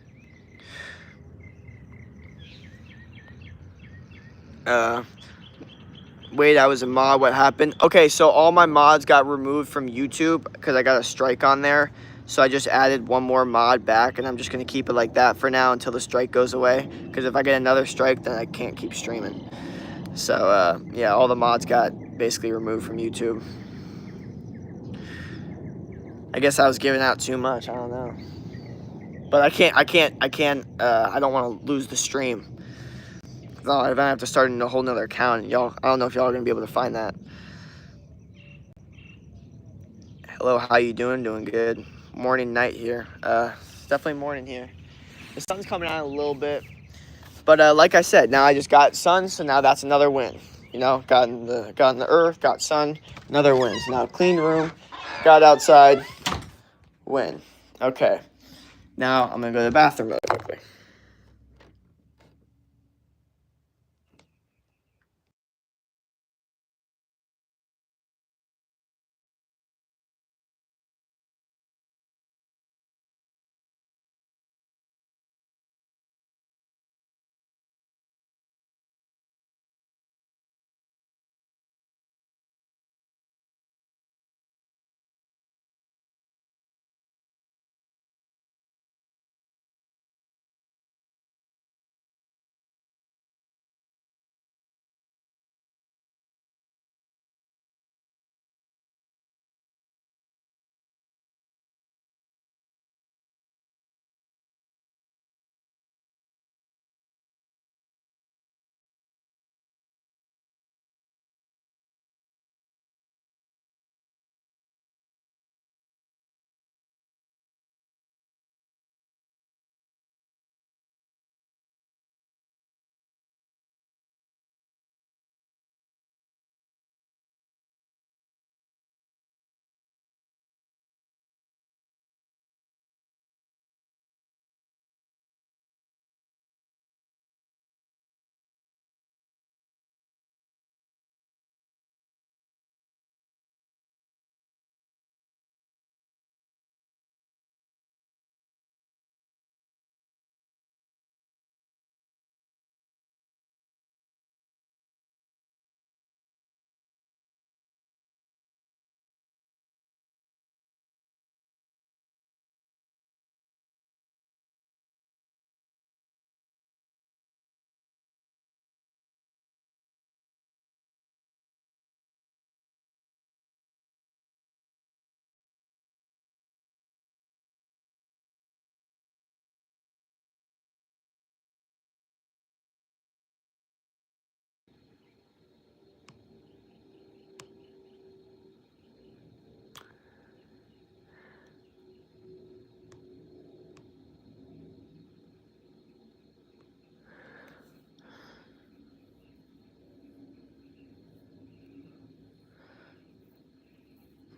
Wait, I was a mod. What happened? Okay, so all my mods got removed from YouTube because I got a strike on there. So I just added one more mod back, and I'm just going to keep it like that for now until the strike goes away. Because if I get another strike, then I can't keep streaming. So, yeah, all the mods got basically removed from YouTube. I guess I was giving out too much. I don't know. But I don't want to lose the stream. No, I have to start a whole nother account. I don't know if y'all are going to be able to find that. Hello, how you doing? Doing good. Morning, night here. It's definitely morning here. The sun's coming out a little bit. But like I said, now I just got sun, so now that's another win. Got in the earth, got sun, another win. So now clean room, got outside, win. Okay. Now I'm going to go to the bathroom really quickly.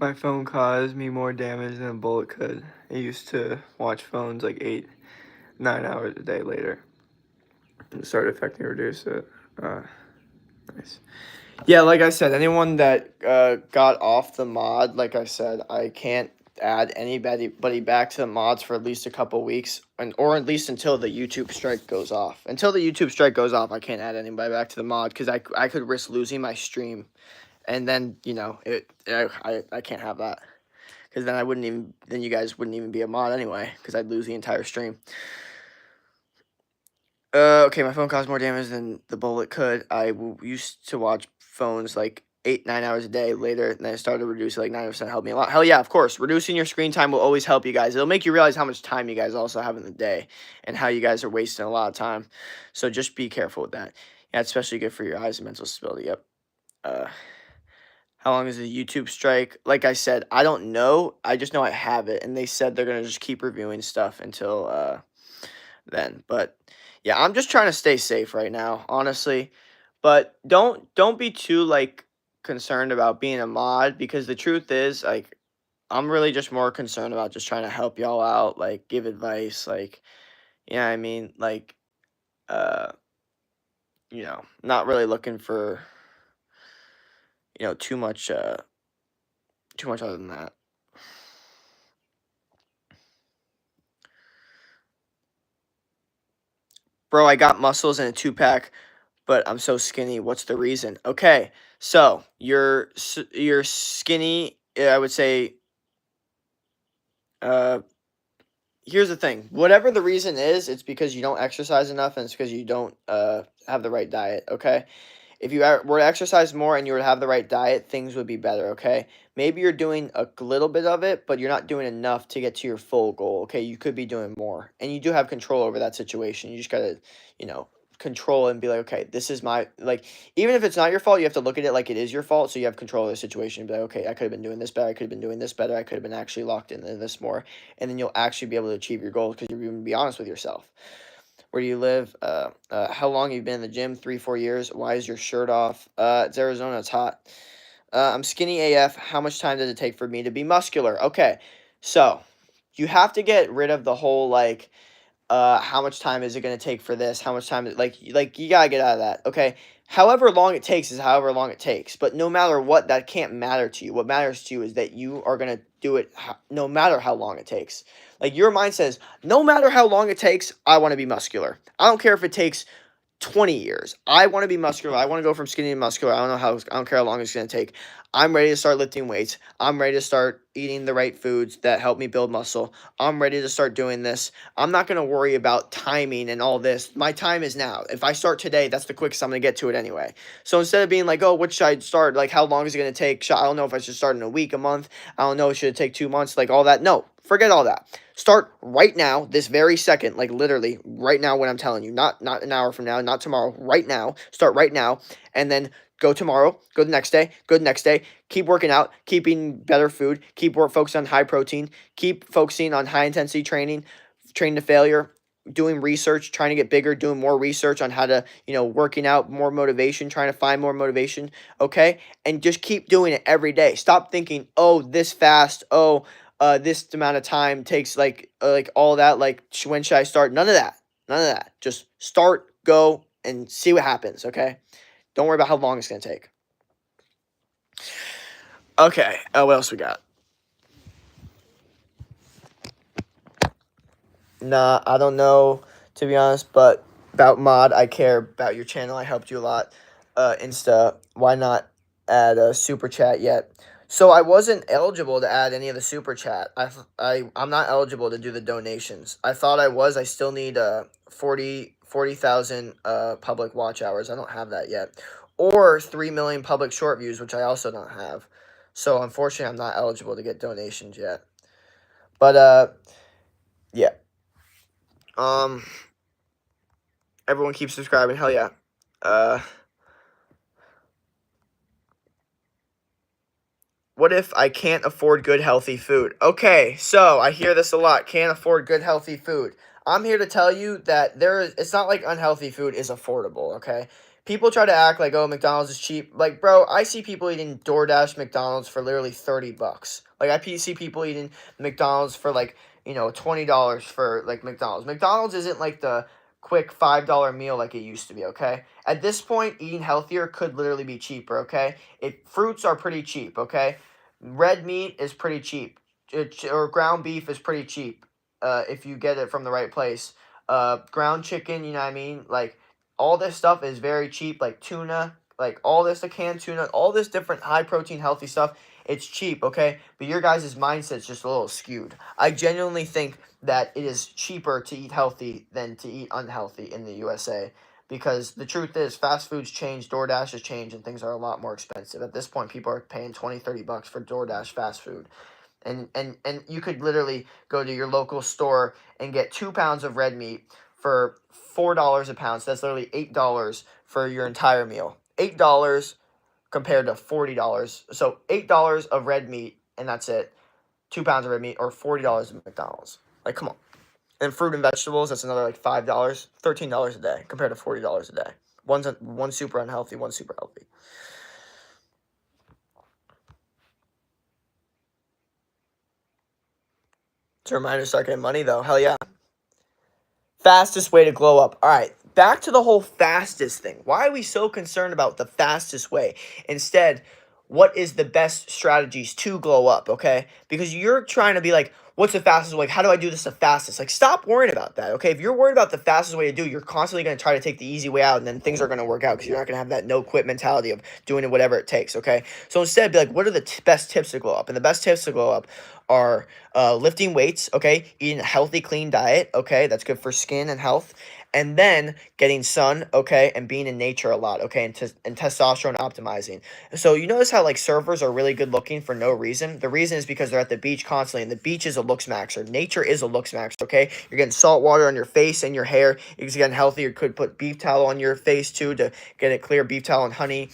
My phone caused me more damage than a bullet could. I used to watch phones like 8, 9 hours a day later. And started affecting reduce it. Nice. Yeah, like I said, anyone that got off the mod, like I said, I can't add anybody back to the mods for at least a couple weeks, or at least until the YouTube strike goes off. Until the YouTube strike goes off, I can't add anybody back to the mod because I could risk losing my stream, and then I can't have that because then you guys wouldn't even be a mod anyway because I'd lose the entire stream. Okay, my phone caused more damage than the bullet could. Used to watch phones like 8, 9 hours a day later, and then I started to reduce it like 90%. Helped me a lot. Hell yeah, of course. Reducing your screen time will always help you guys. It'll make you realize how much time you guys also have in the day and how you guys are wasting a lot of time. So just be careful with that. Yeah, it's especially good for your eyes and mental stability. Yep. How long is the YouTube strike? Like I said, I don't know. I just know I have it, and they said they're gonna just keep reviewing stuff until then. But yeah, I'm just trying to stay safe right now, honestly. But don't be too like concerned about being a mod because the truth is like I'm really just more concerned about just trying to help y'all out, like give advice, like I mean, like uh not really looking for too much other than that. Bro, I got muscles in a 2-pack, but I'm so skinny. What's the reason? Okay, so you're skinny. I would say. Here's the thing. Whatever the reason is, it's because you don't exercise enough, and it's because you don't have the right diet. Okay. If you were to exercise more and you were to have the right diet, things would be better, okay? Maybe you're doing a little bit of it, but you're not doing enough to get to your full goal, okay? You could be doing more. And you do have control over that situation. You just got to, control it and be like, okay, this is my, like, even if it's not your fault, you have to look at it like it is your fault. So you have control of the situation and be like, okay, I could have been doing this better. I could have been doing this better. I could have been actually locked into this more. And then you'll actually be able to achieve your goals because you're going to be honest with yourself. Where do you live? How long you've been in the gym? 3, 4 years. Why is your shirt off? It's Arizona. It's hot. I'm skinny AF. How much time does it take for me to be muscular? Okay, so you have to get rid of the whole like, how much time is it going to take for this? How much time? Like you gotta get out of that. Okay. However long it takes is however long it takes. But no matter what, that can't matter to you. What matters to you is that you are going to do it no matter how long it takes. Like your mind says, no matter how long it takes, I want to be muscular. I don't care if it takes 20 years. I want to be muscular. I want to go from skinny to muscular. I don't care how long it's going to take. I'm ready to start lifting weights. I'm ready to start eating the right foods that help me build muscle. I'm ready to start doing this. I'm not going to worry about timing and all this. My time is now. If I start today, that's the quickest I'm going to get to it anyway. So instead of being like, oh, what should I start? Like, how long is it going to take? I don't know if I should start in a week, a month. I don't know. Should it take 2 months? Like all that. No, forget all that. Start right now, this very second, like literally right now when I'm telling you, not an hour from now, not tomorrow, right now. Start right now, and then go tomorrow, go the next day, go the next day. Keep working out, keep eating better food, keep focusing on high protein, keep focusing on high intensity training, training to failure, doing research, trying to get bigger, doing more research on how to, working out, more motivation, trying to find more motivation, okay? And just keep doing it every day. Stop thinking, oh, this fast, this amount of time takes like all that, like when should I start? None of that. None of that. Just start, go, and see what happens, okay? Don't worry about how long it's going to take. Okay, what else we got? Nah, I don't know, to be honest, but about mod, I care about your channel. I helped you a lot. Insta, why not add a super chat yet? So I wasn't eligible to add any of the super chat. I'm not eligible to do the donations. I thought I was. I still need 40,000 public watch hours. I don't have that yet. Or 3 million public short views, which I also don't have. So unfortunately, I'm not eligible to get donations yet. But yeah. Everyone keeps subscribing. Hell yeah. What if I can't afford good, healthy food? Okay, so I hear this a lot. Can't afford good, healthy food. I'm here to tell you that it's not like unhealthy food is affordable, okay? People try to act like, oh, McDonald's is cheap. Like, bro, I see people eating DoorDash McDonald's for literally $30. Like, see people eating McDonald's for like, $20 for like McDonald's. McDonald's isn't like the quick $5 meal like it used to be, okay? At this point, eating healthier could literally be cheaper, okay? Fruits are pretty cheap, okay? Red meat is pretty cheap. Or ground beef is pretty cheap if you get it from the right place. Ground chicken, you know what I mean? Like, all this stuff is very cheap, like tuna, like all this, the canned tuna, all this different high protein, healthy stuff. It's cheap, okay? But your guys' mindset's just a little skewed. I genuinely think that it is cheaper to eat healthy than to eat unhealthy in the USA. Because the truth is, fast food's changed, DoorDash has changed, and things are a lot more expensive. At this point, people are paying $20, $30 for DoorDash fast food. And you could literally go to your local store and get 2 pounds of red meat for $4 a pound. So that's literally $8 for your entire meal. $8 compared to $40. So $8 of red meat, and that's it. 2 pounds of red meat, or $40 at McDonald's. Like, come on. And fruit and vegetables, that's another like $5, $13 a day compared to $40 a day. One's super unhealthy, one's super healthy. It's a reminder to start getting money, though. Hell yeah. Fastest way to glow up. All right, back to the whole fastest thing. Why are we so concerned about the fastest way? Instead, what is the best strategies to glow up, okay? Because you're trying to be like, what's the fastest way? How do I do this the fastest? Like, stop worrying about that, okay? If you're worried about the fastest way to do it, you're constantly going to try to take the easy way out, and then things are going to work out because you're not going to have that no-quit mentality of doing it whatever it takes, okay? So instead, be like, what are the best tips to glow up? And the best tips to glow up are lifting weights, okay? Eating a healthy, clean diet, okay? That's good for skin and health. And then getting sun, okay? And being in nature a lot, okay? And testosterone optimizing. So you notice how like surfers are really good looking for no reason? The reason is because they're at the beach constantly, and the beach is a looks maxer. Nature is a looks maxer, okay? You're getting salt water on your face and your hair. You're getting healthy. You could put beef tallow on your face too to get it clear. Beef tallow and honey.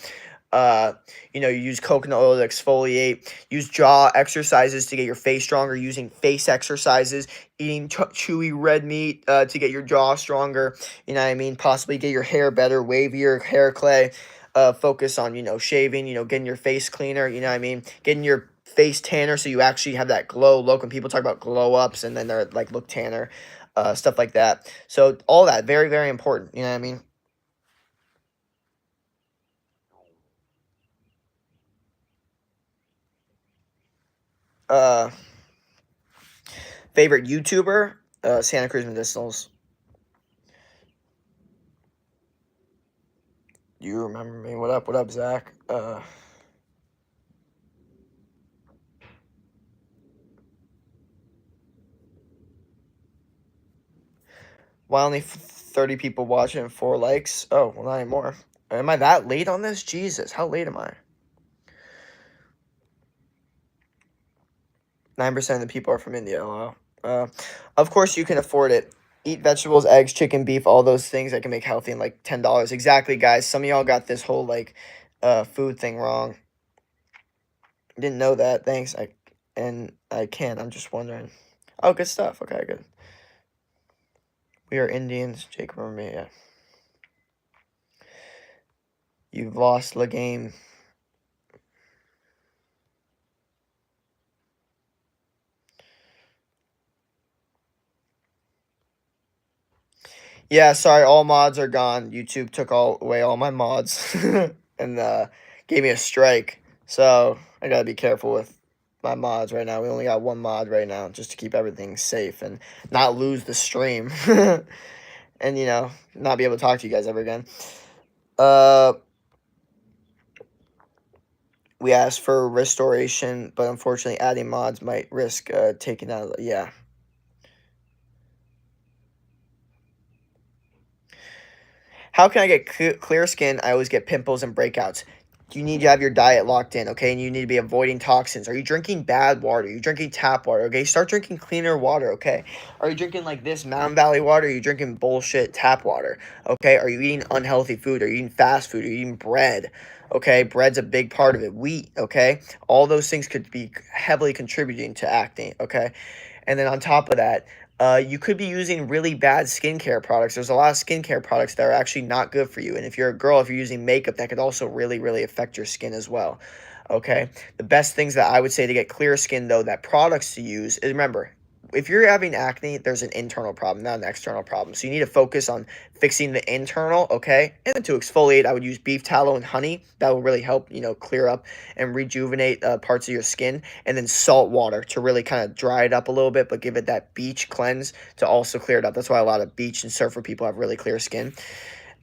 You use coconut oil to exfoliate. Use jaw exercises to get your face stronger. Using face exercises. Eating chewy red meat to get your jaw stronger. You know what I mean? Possibly get your hair better, wavier hair clay. Focus on shaving. Getting your face cleaner. You know what I mean? Getting your face tanner so you actually have that glow look. When people talk about glow ups and then they're like look tanner, stuff like that. So all that very, very important. You know what I mean? Favorite YouTuber, Santa Cruz Medicinals. You remember me? What up, Zach? Why only 30 people watching and 4 likes? Oh, well, not anymore. Am I that late on this? Jesus, how late am I? 9% of the people are from India. Wow. Of course, you can afford it. Eat vegetables, eggs, chicken, beef, all those things that can make healthy in like $10. Exactly, guys. Some of y'all got this whole like food thing wrong. Didn't know that. Thanks. I can't. I'm just wondering. Oh, good stuff. Okay, good. We are Indians. Jake, remember me? Yeah. You've lost the game. Yeah, sorry, all mods are gone. YouTube took away all my mods and gave me a strike. So I gotta be careful with my mods right now. We only got one mod right now just to keep everything safe and not lose the stream. And not be able to talk to you guys ever again. We asked for restoration, but unfortunately adding mods might risk taking out. Yeah. How can I get clear skin? I always get pimples and breakouts. You need to have your diet locked in, okay? And you need to be avoiding toxins. Are you drinking bad water? Are you drinking tap water, okay? Start drinking cleaner water, okay? Are you drinking like this Mountain Valley water? Are you drinking bullshit tap water, okay? Are you eating unhealthy food? Are you eating fast food? Are you eating bread, okay? Bread's a big part of it. Wheat, okay? All those things could be heavily contributing to acne, okay? And then on top of that, You could be using really bad skincare products. There's a lot of skincare products that are actually not good for you. And if you're a girl, if you're using makeup, that could also really, really affect your skin as well. Okay. The best things that I would say to get clear skin, though, that products to use is, remember, if you're having acne, there's an internal problem, not an external problem. So you need to focus on fixing the internal, okay? And then to exfoliate, I would use beef tallow and honey. That will really help, clear up and rejuvenate parts of your skin. And then salt water to really kind of dry it up a little bit, but give it that beach cleanse to also clear it up. That's why a lot of beach and surfer people have really clear skin.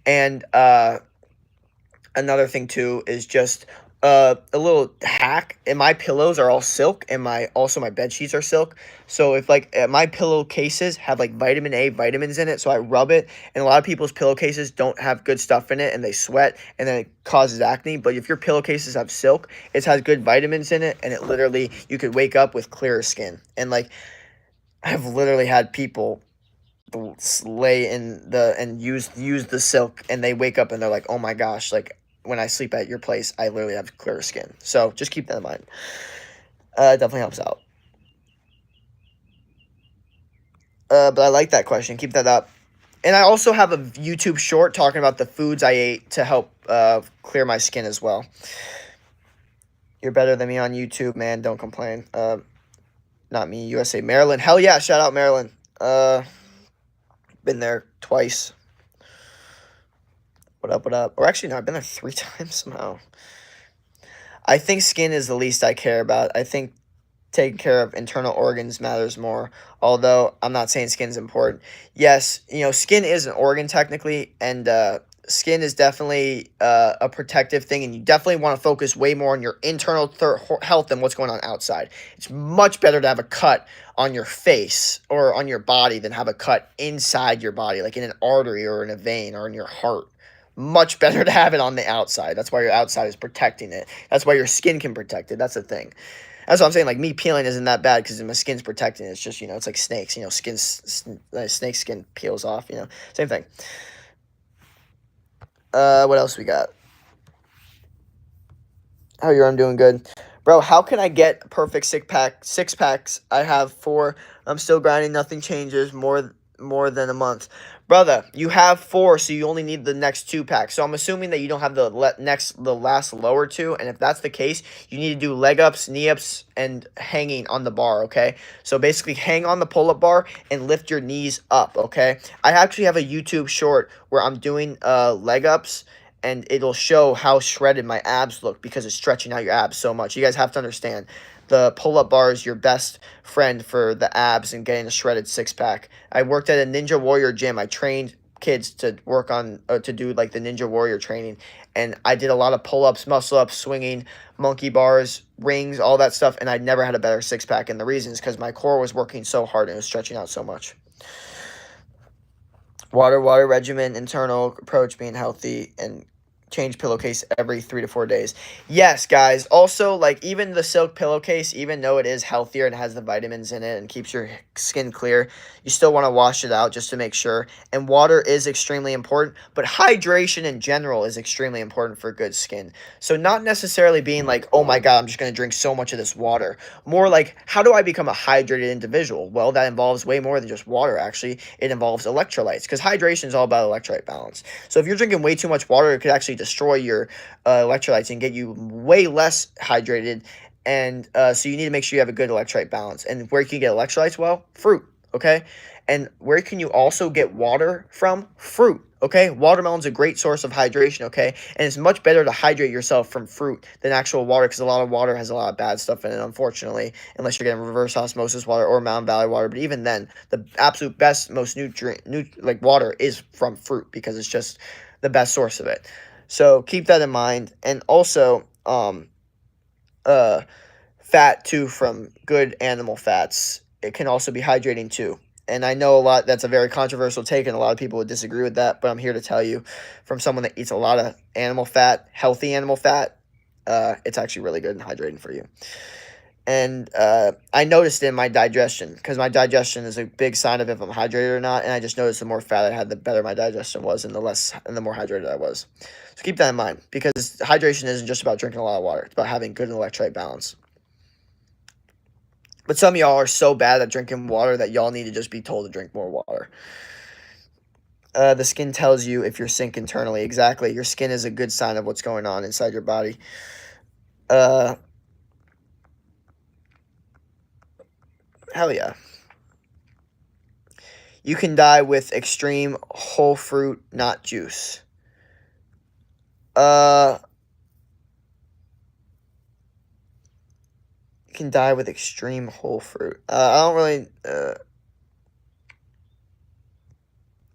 And another thing too is just a little hack. And my pillows are all silk, and my bed sheets are silk. So if like my pillowcases have like vitamin A vitamins in it, so I rub it. And a lot of people's pillowcases don't have good stuff in it, and they sweat, and then it causes acne. But if your pillowcases have silk, it has good vitamins in it, and it literally, you could wake up with clearer skin. And like, I've literally had people lay in and use the silk, and they wake up and they're like, oh my gosh, like, when I sleep at your place, I literally have clearer skin. So just keep that in mind. It definitely helps out. But I like that question. Keep that up. And I also have a YouTube short talking about the foods I ate to help clear my skin as well. You're better than me on YouTube, man. Don't complain. Not me, USA. Maryland. Hell yeah. Shout out Maryland. Been there twice. What up, what up? Or actually, no, I've been there 3 times somehow. I think skin is the least I care about. I think taking care of internal organs matters more, although I'm not saying skin's important. Yes, skin is an organ technically, and skin is definitely a protective thing, and you definitely want to focus way more on your internal health than what's going on outside. It's much better to have a cut on your face or on your body than have a cut inside your body, like in an artery or in a vein or in your heart. Much better to have it on the outside. That's why your outside is protecting it. That's why your skin can protect it. That's the thing. That's what I'm saying. Like, me peeling isn't that bad because my skin's protecting it. It's just, it's like snakes. Snake skin peels off. Same thing. What else we got? How you? I'm doing good, bro. How can I get perfect six packs? I have 4. I'm still grinding. Nothing changes. More than a month. Brother, you have 4, so you only need the next 2 packs. So I'm assuming that you don't have the last lower 2, and if that's the case, you need to do leg ups, knee ups, and hanging on the bar, okay? So basically, hang on the pull-up bar and lift your knees up, okay? I actually have a YouTube short where I'm doing leg ups, and it'll show how shredded my abs look because it's stretching out your abs so much. You guys have to understand, the pull-up bar is your best friend for the abs and getting a shredded six-pack. I worked at a Ninja Warrior gym. I trained kids to work on, to do like the Ninja Warrior training. And I did a lot of pull-ups, muscle-ups, swinging, monkey bars, rings, all that stuff. And I never had a better six-pack. And the reason is because my core was working so hard and it was stretching out so much. Water regimen, internal approach, being healthy, and change pillowcase every 3 to 4 days. Yes, guys. Also, like, even the silk pillowcase, even though it is healthier and has the vitamins in it and keeps your skin clear, you still want to wash it out just to make sure. And water is extremely important, but hydration in general is extremely important for good skin. So not necessarily being like, oh my God, I'm just going to drink so much of this water. More like, how do I become a hydrated individual? Well, that involves way more than just water, actually. It involves electrolytes, because hydration is all about electrolyte balance. So if you're drinking way too much water, it could actually destroy your electrolytes and get you way less hydrated. And so you need to make sure you have a good electrolyte balance. And where can you get electrolytes? Well, fruit, okay? And where can you also get water from? Fruit, okay? Watermelon's a great source of hydration, okay? And it's much better to hydrate yourself from fruit than actual water, because a lot of water has a lot of bad stuff in it, unfortunately, unless you're getting reverse osmosis water or Mountain Valley water. But even then, the absolute best, most like water is from fruit, because it's just the best source of it. So keep that in mind. And also, fat too, from good animal fats. It can also be hydrating too. And I know that's a very controversial take, and a lot of people would disagree with that, but I'm here to tell you, from someone that eats a lot of animal fat, healthy animal fat, it's actually really good and hydrating for you. And I noticed in my digestion, because my digestion is a big sign of if I'm hydrated or not, and I just noticed the more fat I had, the better my digestion was, and the more hydrated I was. So keep that in mind, because hydration isn't just about drinking a lot of water. It's about having good electrolyte balance. But some of y'all are so bad at drinking water that y'all need to just be told to drink more water. The skin tells you if you're sick internally. Exactly. Your skin is a good sign of what's going on inside your body. Hell yeah. You can die with extreme whole fruit, not juice. You can die with extreme whole fruit. I don't really.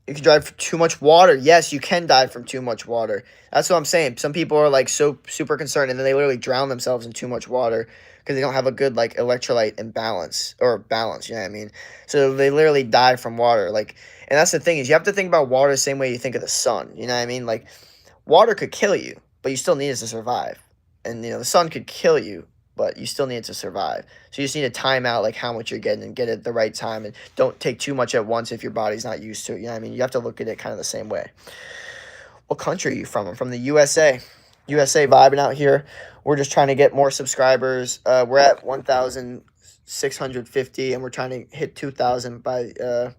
You can die from too much water. Yes, you can die from too much water. That's what I'm saying. Some people are like so super concerned, and then they literally drown themselves in too much water because they don't have a good like electrolyte imbalance or balance. You know what I mean? So they literally die from water. Like, and that's the thing is you have to think about water the same way you think of the sun. You know what I mean? Like, water could kill you, but you still need it to survive. And the sun could kill you, but you still need it to survive. So you just need to time out like how much you're getting and get it at the right time, and don't take too much at once if your body's not used to it. You know what I mean? You have to look at it kind of the same way. What country are you from? I'm from the USA. USA vibing out here. We're just trying to get more subscribers. We're at 1,650, and we're trying to hit 2,000 by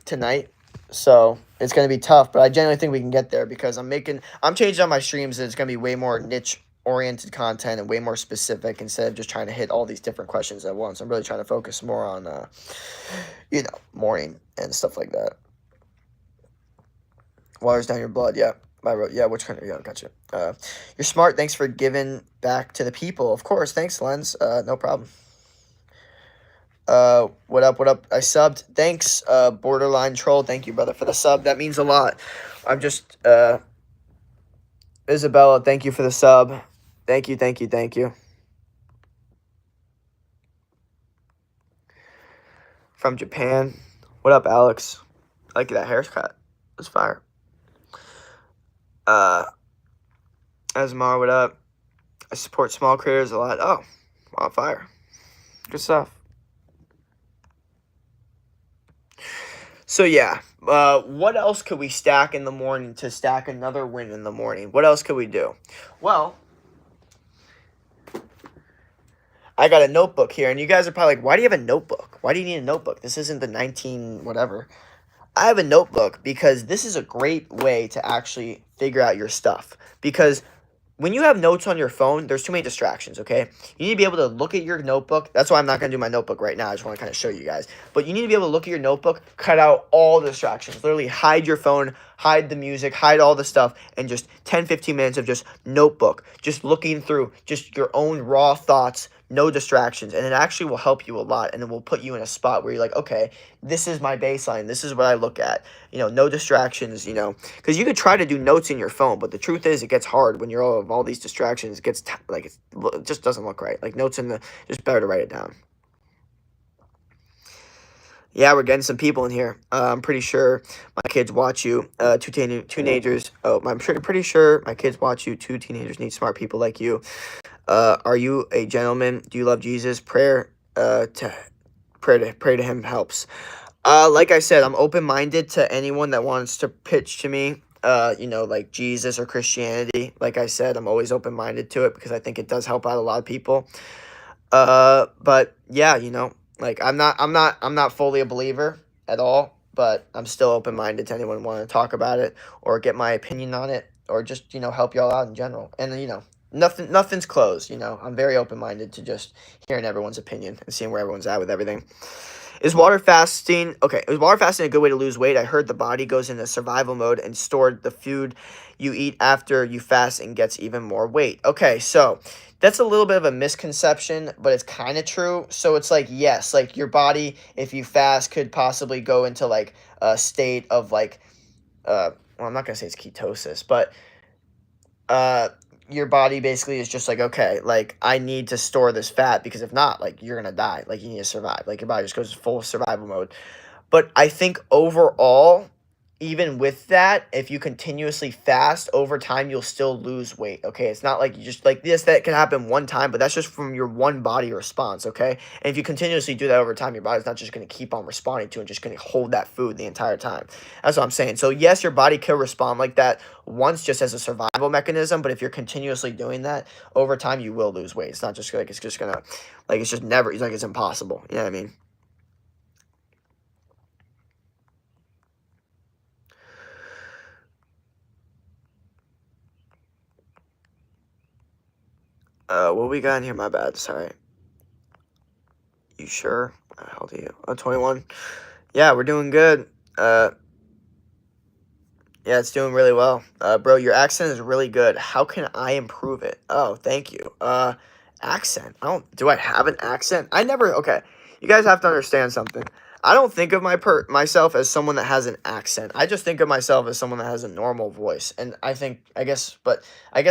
tonight. So it's gonna be tough, but I genuinely think we can get there because I'm changing on my streams, and it's gonna be way more niche oriented content and way more specific instead of just trying to hit all these different questions at once. I'm really trying to focus more on morning and stuff like that. Waters down your blood, yeah. Which country? Yeah, gotcha. You're smart. Thanks for giving back to the people. Of course, thanks, Lens. No problem. What up? I subbed. Thanks, Borderline Troll. Thank you, brother, for the sub. That means a lot. I'm just, Isabella, thank you for the sub. Thank you. From Japan. What up, Alex? I like that haircut. It's fire. Asmar, what up? I support small creators a lot. Oh, wow, fire. Good stuff. So yeah, what else could we stack in the morning to stack another win in the morning? What else could we do? Well, I got a notebook here, and you guys are probably like, why do you have a notebook? Why do you need a notebook? This isn't the 19 whatever. I have a notebook because this is a great way to actually figure out your stuff. Because when you have notes on your phone, there's too many distractions, okay? You need to be able to look at your notebook. That's why I'm not going to do my notebook right now. I just want to kind of show you guys. But you need to be able to look at your notebook, cut out all the distractions. Literally hide your phone, hide the music, hide all the stuff, and just 10, 15 minutes of just notebook. Just looking through just your own raw thoughts, no distractions. And it actually will help you a lot. And it will put you in a spot where you're like, okay, this is my baseline. This is what I look at. No distractions, because you could try to do notes in your phone, but the truth is it gets hard when you're all these distractions. It gets it just doesn't look right. Like notes just better to write it down. Yeah, we're getting some people in here. I'm pretty sure my kids watch you. Two teenagers. Oh, pretty sure my kids watch you. Two teenagers need smart people like you. Are you a gentleman? Do you love Jesus? Pray to him helps. Like I said, I'm open-minded to anyone that wants to pitch to me, like Jesus or Christianity. Like I said, I'm always open-minded to it because I think it does help out a lot of people. But yeah, like I'm not fully a believer at all, but I'm still open-minded to anyone wanting to talk about it or get my opinion on it or just, help y'all out in general. And, nothing's closed, I'm very open-minded to just hearing everyone's opinion and seeing where everyone's at with everything. Is water fasting a good way to lose weight? I heard the body goes into survival mode and stored the food you eat after you fast and gets even more weight. Okay, so that's a little bit of a misconception, but it's kind of true. So it's like, yes, like your body, if you fast, could possibly go into like a state of like, well, I'm not going to say it's ketosis, but your body basically is just like, okay, like I need to store this fat because if not, like you're gonna die. Like you need to survive. Like your body just goes full survival mode. But I think overall, even with that, if you continuously fast over time, you'll still lose weight. Okay, it's not like you just like this, that can happen one time, but that's just from your one body response. Okay, and if you continuously do that over time, your body's not just going to keep on responding to it, just going to hold that food the entire time. That's what I'm saying. So yes, your body could respond like that once just as a survival mechanism, but if you're continuously doing that over time, you will lose weight. It's not just like it's just gonna like it's just never it's like it's impossible. You know what I mean? What we got in here? My bad. Sorry. You sure? How old are you? 21. Yeah, we're doing good. Yeah, it's doing really well. Bro, your accent is really good. How can I improve it? Oh, thank you. Accent. Do I have an accent? Okay. You guys have to understand something. I don't think of myself as someone that has an accent. I just think of myself as someone that has a normal voice. And I guess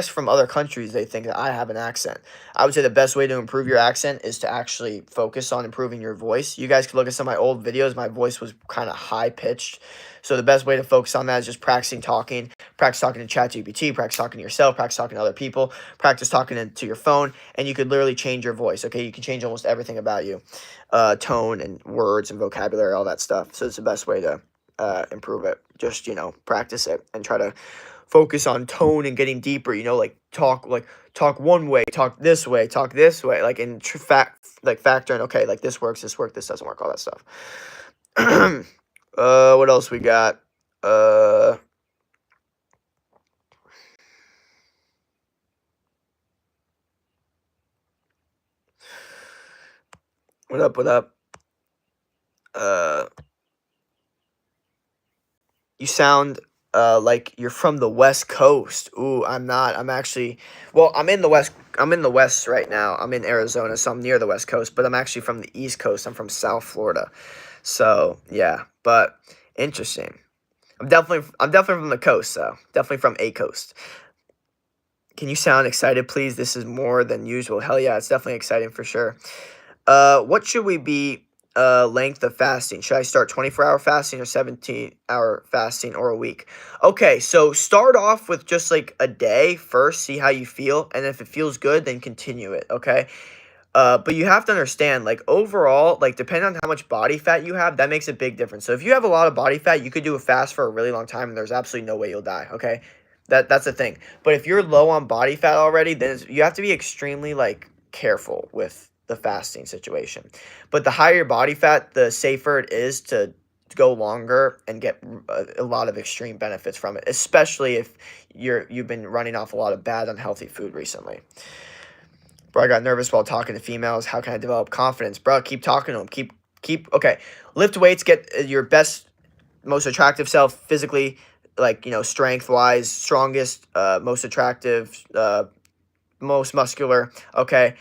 from other countries, they think that I have an accent. I would say the best way to improve your accent is to actually focus on improving your voice. You guys can look at some of my old videos. My voice was kind of high pitched. So the best way to focus on that is just practice talking to ChatGPT, practice talking to yourself, practice talking to other people, practice talking to your phone, and you could literally change your voice. Okay, you can change almost everything about you, tone and words and vocabulary, all that stuff. So it's the best way to improve it. Just practice it and try to focus on tone and getting deeper. Talk one way, talk this way, like factor in, okay, like this works, this doesn't work, all that stuff. What else we got? What up? You sound like you're from the West Coast. Ooh, I'm not. I'm actually, well, I'm in the West right now. I'm in Arizona, so I'm near the West Coast, but I'm actually from the East Coast. I'm from South Florida. So, yeah, but interesting. I'm definitely from the coast, though. Definitely from a coast. Can you sound excited, please? This is more than usual. Hell yeah, it's definitely exciting for sure. What should we be length of fasting? Should I start 24-hour fasting or 17-hour fasting or a week? Okay, so start off with just like a day first, see how you feel, and if it feels good, then continue it, okay? But you have to understand, like, overall, like, depending on how much body fat you have, that makes a big difference. So if you have a lot of body fat, you could do a fast for a really long time, and there's absolutely no way you'll die, okay? That's the thing. But if you're low on body fat already, then you have to be extremely, like, careful with the fasting situation. But the higher your body fat, the safer it is to go longer and get a lot of extreme benefits from it, especially if you've been running off a lot of bad, unhealthy food recently. Bro, I got nervous while talking to females. How can I develop confidence? Bro, keep talking to them. Okay. Lift weights, get your best, most attractive self physically, like, strength-wise, strongest, most attractive, most muscular, okay?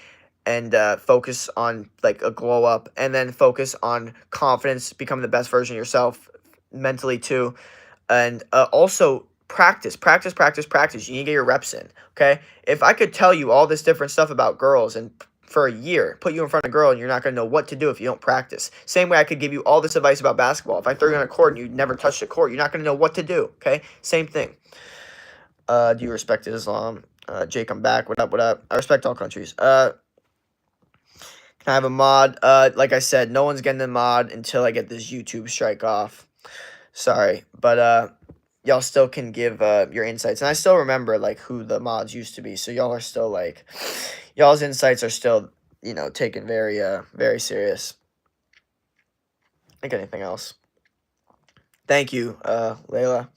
And focus on, like, a glow up. And then focus on confidence, becoming the best version of yourself mentally, too. And also practice. You need to get your reps in, okay? If I could tell you all this different stuff about girls and for a year, put you in front of a girl and you're not going to know what to do if you don't practice. Same way I could give you all this advice about basketball. If I throw you on a court and you never touch the court, you're not going to know what to do, okay? Same thing. Do you respect Islam? Jake, I'm back. What up? I respect all countries. Can I have a mod? Like I said, no one's getting the mod until I get this YouTube strike off. Sorry, but y'all still can give your insights, and I still remember like who the mods used to be. So y'all are still like, y'all's insights are still taken very serious. Think anything else? Thank you, Layla.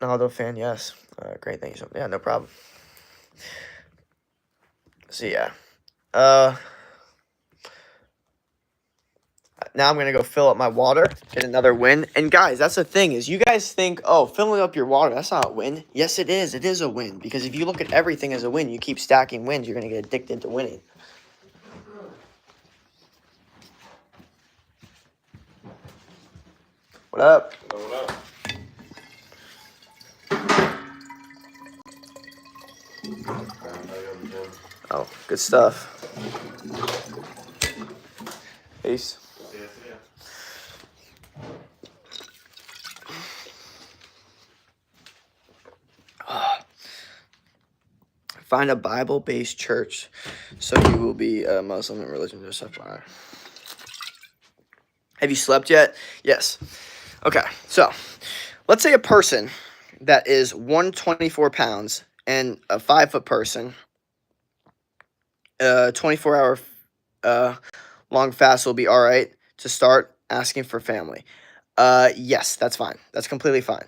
Ronaldo fan, yes. Great, thank you so much. Yeah, no problem. So yeah, now I'm going to go fill up my water, get another win. And guys, that's the thing is you guys think, oh, filling up your water, that's not a win. Yes, it is. It is a win. Because if you look at everything as a win, you keep stacking wins, you're going to get addicted to winning. What up? What up? Oh, good stuff. Peace. Yeah. Find a Bible-based church, so you will be a Muslim in religion. Just FYI. Have you slept yet? Yes. Okay, so let's say a person that is 124 pounds and a 5 foot person, 24-hour long fast will be all right to start asking for family. Yes, that's fine. That's completely fine.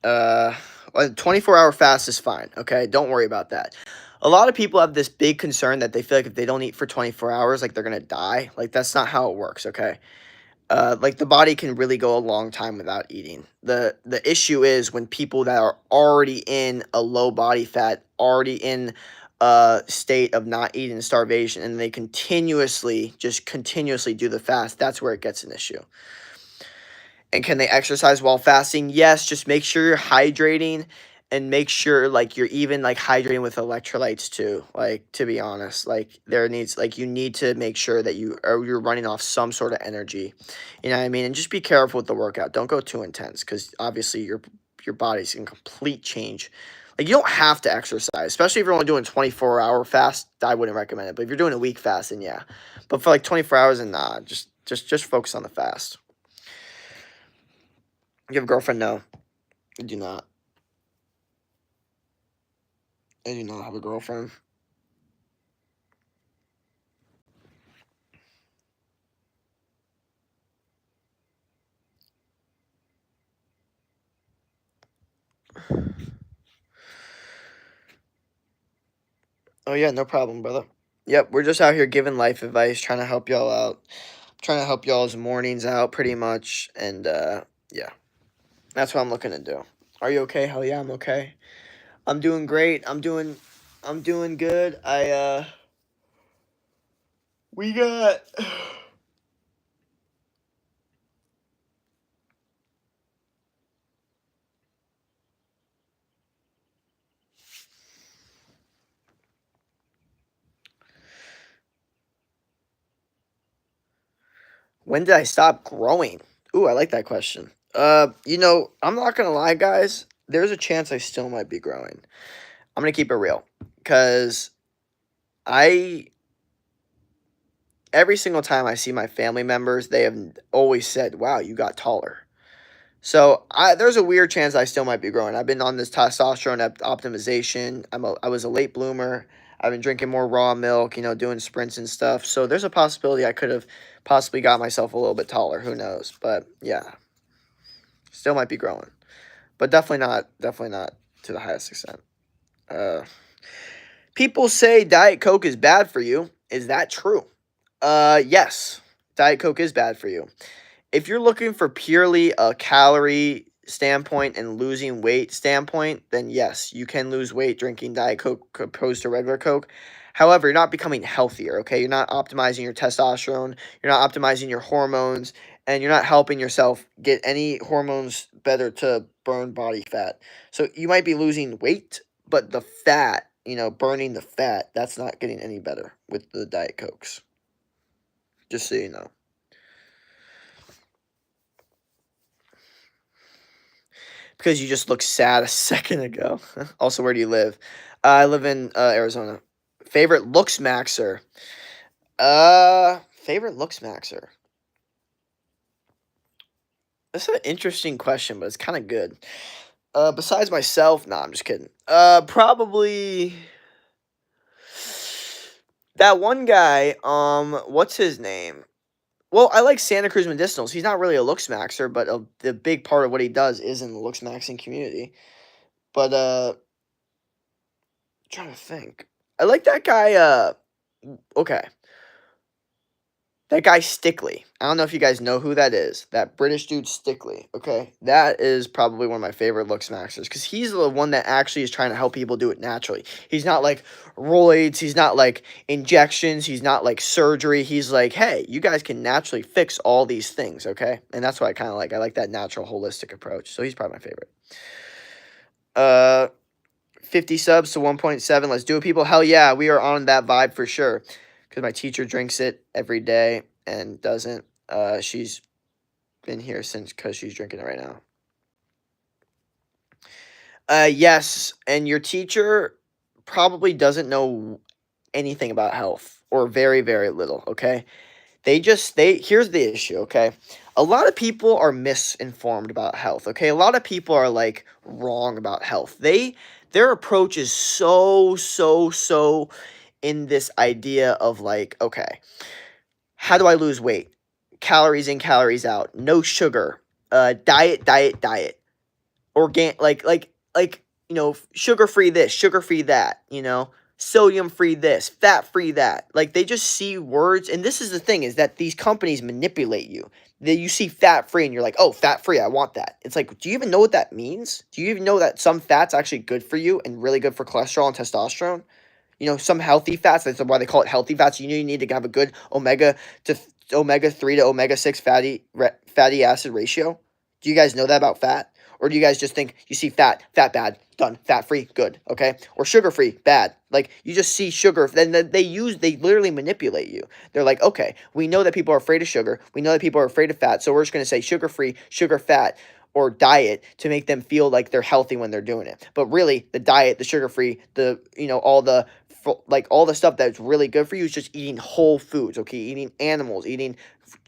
A 24-hour fast is fine. Okay, don't worry about that. A lot of people have this big concern that they feel like if they don't eat for 24 hours, like they're gonna die. Like that's not how it works. Okay. Like the body can really go a long time without eating. The issue is when people that are already in a low body fat, already in a state of not eating, starvation, and they continuously do the fast. That's where it gets an issue. And can they exercise while fasting? Yes, just make sure you're hydrating and make sure like you're even like hydrating with electrolytes too. Like to be honest, like you need to make sure that you're running off some sort of energy. You know what I mean? And just be careful with the workout. Don't go too intense cuz obviously your body's in complete change. Like you don't have to exercise, especially if you're only doing 24-hour fast. I wouldn't recommend it. But if you're doing a week fast, then yeah. But for like 24 hours and nah, just focus on the fast. You have a girlfriend? No, I do not. I do not have a girlfriend. Oh yeah, no problem, brother. Yep, we're just out here giving life advice, trying to help y'all out, trying to help y'all's mornings out, pretty much. And yeah, that's what I'm looking to do. Are you okay? Hell yeah, I'm okay. I'm doing great. I'm doing good. We got. When did I stop growing? Ooh, I like that question. I'm not gonna lie, guys. There's a chance I still might be growing. I'm gonna keep it real, cause I every single time I see my family members, they have always said, "Wow, you got taller." So there's a weird chance I still might be growing. I've been on this testosterone optimization. I was a late bloomer. I've been drinking more raw milk, doing sprints and stuff. So there's a possibility I could have possibly got myself a little bit taller. Who knows? But yeah, still might be growing, but definitely not to the highest extent. Uh, People say Diet Coke is bad for you. Is that true? Yes, Diet Coke is bad for you. If you're looking for purely a calorie standpoint and losing weight standpoint, then yes, you can lose weight drinking Diet Coke opposed to regular Coke. However, you're not becoming healthier, okay? You're not optimizing your testosterone, you're not optimizing your hormones, and you're not helping yourself get any hormones better to burn body fat. So you might be losing weight, but the fat, burning the fat, that's not getting any better with the Diet Cokes. Just so you know. Because you just looked sad a second ago. Also, where do you live? I live in Arizona. Favorite looks maxer. Favorite looks maxer. That's an interesting question, but it's kind of good. Besides myself, nah, I'm just kidding. Probably that one guy. What's his name? Well, I like Santa Cruz Medicinals. He's not really a looks maxer, but the big part of what he does is in the looks maxing community. But trying to think. I like that guy. Okay. That guy Stickley. I don't know if you guys know who that is. That British dude Stickley. Okay. That is probably one of my favorite looks maxers because he's the one that actually is trying to help people do it naturally. He's not like roids. He's not like injections. He's not like surgery. He's like, hey, you guys can naturally fix all these things. Okay. And that's what I kind of like. I like that natural holistic approach. So he's probably my favorite. 50 subs to 1.7. Let's do it, people. Hell yeah, we are on that vibe for sure. Because my teacher drinks it every day and doesn't. She's been here since because she's drinking it right now. Yes, and your teacher probably doesn't know anything about health, or very, very little, okay? Here's the issue, okay? A lot of people are misinformed about health, okay? A lot of people are like wrong about health. Their approach is so in this idea of like, okay, how do I lose weight? Calories in, calories out. No sugar. Diet. Like sugar free this, sugar free that. Sodium free this, fat free that. Like they just see words, and this is the thing is that these companies manipulate you. That you see fat free, and you're like, oh, fat free, I want that. It's like, do you even know what that means? Do you even know that some fats actually good for you and really good for cholesterol and testosterone? Some healthy fats, that's why they call it healthy fats. You need to have a good omega 3 to omega 6 fatty acid ratio. Do you guys know that about fat? Or do you guys just think you see fat bad, done, fat free, good, okay? Or sugar free, bad. Like you just see sugar, then they literally manipulate you. They're like, okay, we know that people are afraid of sugar. We know that people are afraid of fat. So we're just going to say sugar free, sugar fat, or diet to make them feel like they're healthy when they're doing it. But really, the diet, the sugar free, all the stuff that's really good for you is just eating whole foods, okay? Eating animals, eating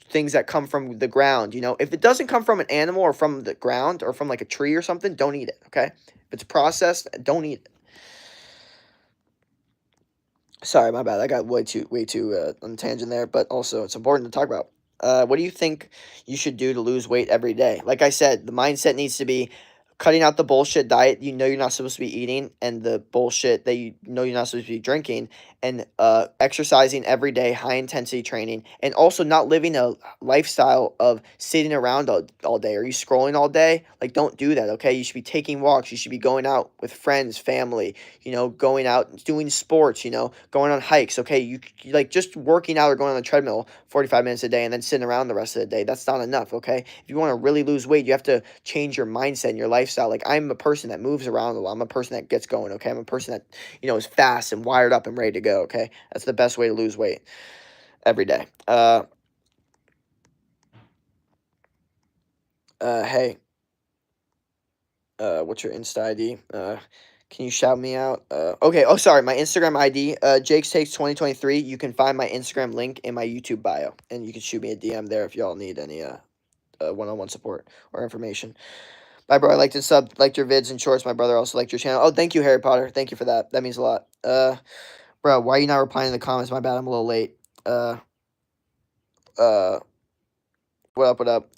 things that come from the ground. If it doesn't come from an animal or from the ground or from like a tree or something, don't eat it, okay? If it's processed, don't eat it. Sorry, my bad. I got way too on tangent there, but also it's important to talk about. What do you think you should do to lose weight every day? Like I said, the mindset needs to be cutting out the bullshit diet you're not supposed to be eating, and the bullshit that you're not supposed to be drinking, and exercising every day, high intensity training, and also not living a lifestyle of sitting around all day. Are you scrolling all day? Like, don't do that, okay? You should be taking walks. You should be going out with friends, family, going out, doing sports, going on hikes, okay? You like just working out or going on the treadmill 45 minutes a day and then sitting around the rest of the day. That's not enough, okay? If you want to really lose weight, you have to change your mindset and your lifestyle. Like, I'm a person that moves around a lot. I'm a person that gets going, okay? I'm a person that, is fast and wired up and ready to go, okay? That's the best way to lose weight every day. Hey, what's your Insta ID? Can you shout me out? Okay. Oh, sorry. My Instagram ID, Jake's Takes 2023. You can find my Instagram link in my YouTube bio, and you can shoot me a DM there if y'all need any one-on-one support or information. Bye, bro. I liked your vids and shorts. My brother also liked your channel. Oh, thank you, Harry Potter. Thank you for that. That means a lot. Bro, why are you not replying in the comments? My bad. I'm a little late. What up? What up?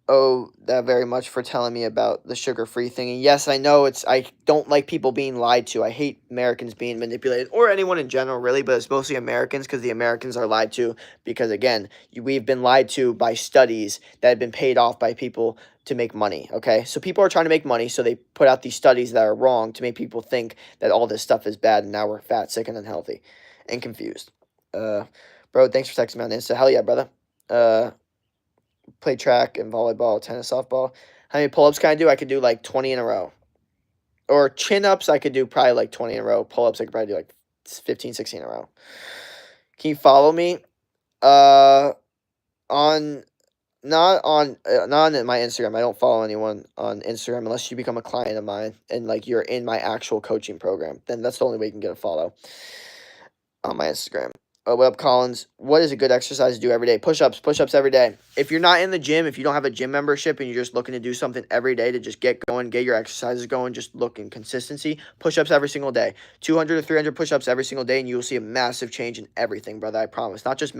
Oh, that very much for telling me about the sugar-free thing. And yes, I know I don't like people being lied to. I hate Americans being manipulated, or anyone in general, really, but it's mostly Americans because the Americans are lied to because, again, we've been lied to by studies that have been paid off by people to make money, okay? So people are trying to make money, so they put out these studies that are wrong to make people think that all this stuff is bad, and now we're fat, sick, and unhealthy and confused. Bro, thanks for texting me on Insta. Hell yeah, brother. Play track and volleyball, tennis, softball. How many pull-ups can I do? I could do like 20 in a row. Or chin-ups, I could do probably like 20 in a row. Pull-ups, I could probably do like 15, 16 in a row. Can you follow me? Not on my Instagram. I don't follow anyone on Instagram unless you become a client of mine and like you're in my actual coaching program. Then that's the only way you can get a follow on my Instagram. What up, Collins? What is a good exercise to do every day? Push-ups every day. If you're not in the gym, if you don't have a gym membership and you're just looking to do something every day to just get going, get your exercises going, just look in consistency, push-ups every single day. 200 to 300 push-ups every single day, and you will see a massive change in everything, brother. I promise. Not just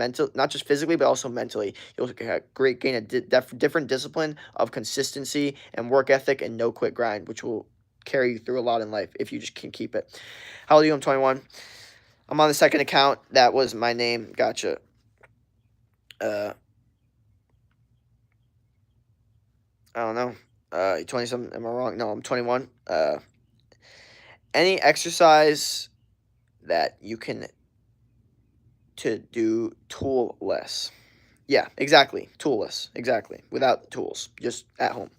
physically, but also mentally. You'll gain a different discipline of consistency and work ethic and no quit grind, which will carry you through a lot in life if you just can keep it. How old are you? I'm 21. I'm on the second account. That was my name. Gotcha. I don't know. 20-something. Am I wrong? No, I'm 21. Any exercise that you can to do tool-less. Yeah, exactly. Tool-less. Exactly. Without tools. Just at home.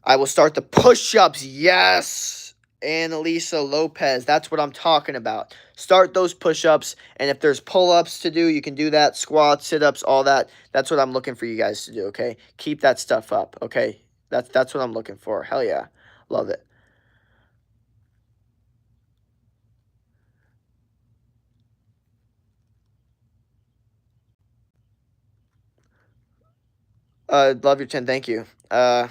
I will start the push-ups. Yes. Annalisa Lopez. That's what I'm talking about. Start those push-ups, and if there's pull-ups to do, you can do that. Squats, sit-ups, all that. That's what I'm looking for you guys to do, okay? Keep that stuff up, okay? That's what I'm looking for. Hell yeah. Love it. Love your 10. Thank you. I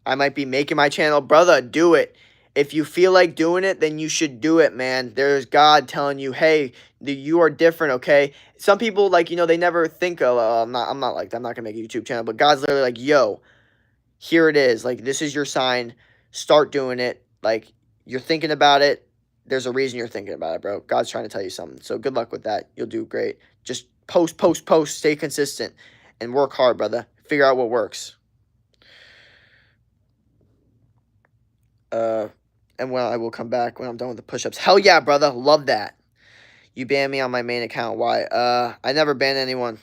might be making my channel. Brother, do it. If you feel like doing it, then you should do it, man. There's God telling you, hey, you are different, okay? Some people, like, they never think, I'm not like that. I'm not going to make a YouTube channel. But God's literally like, yo, here it is. Like, this is your sign. Start doing it. Like, you're thinking about it. There's a reason you're thinking about it, bro. God's trying to tell you something. So good luck with that. You'll do great. Just post. Stay consistent. And work hard, brother. Figure out what works. And when I will come back when I'm done with the push-ups. Hell yeah, brother. Love that. You banned me on my main account. Why? I never banned anyone.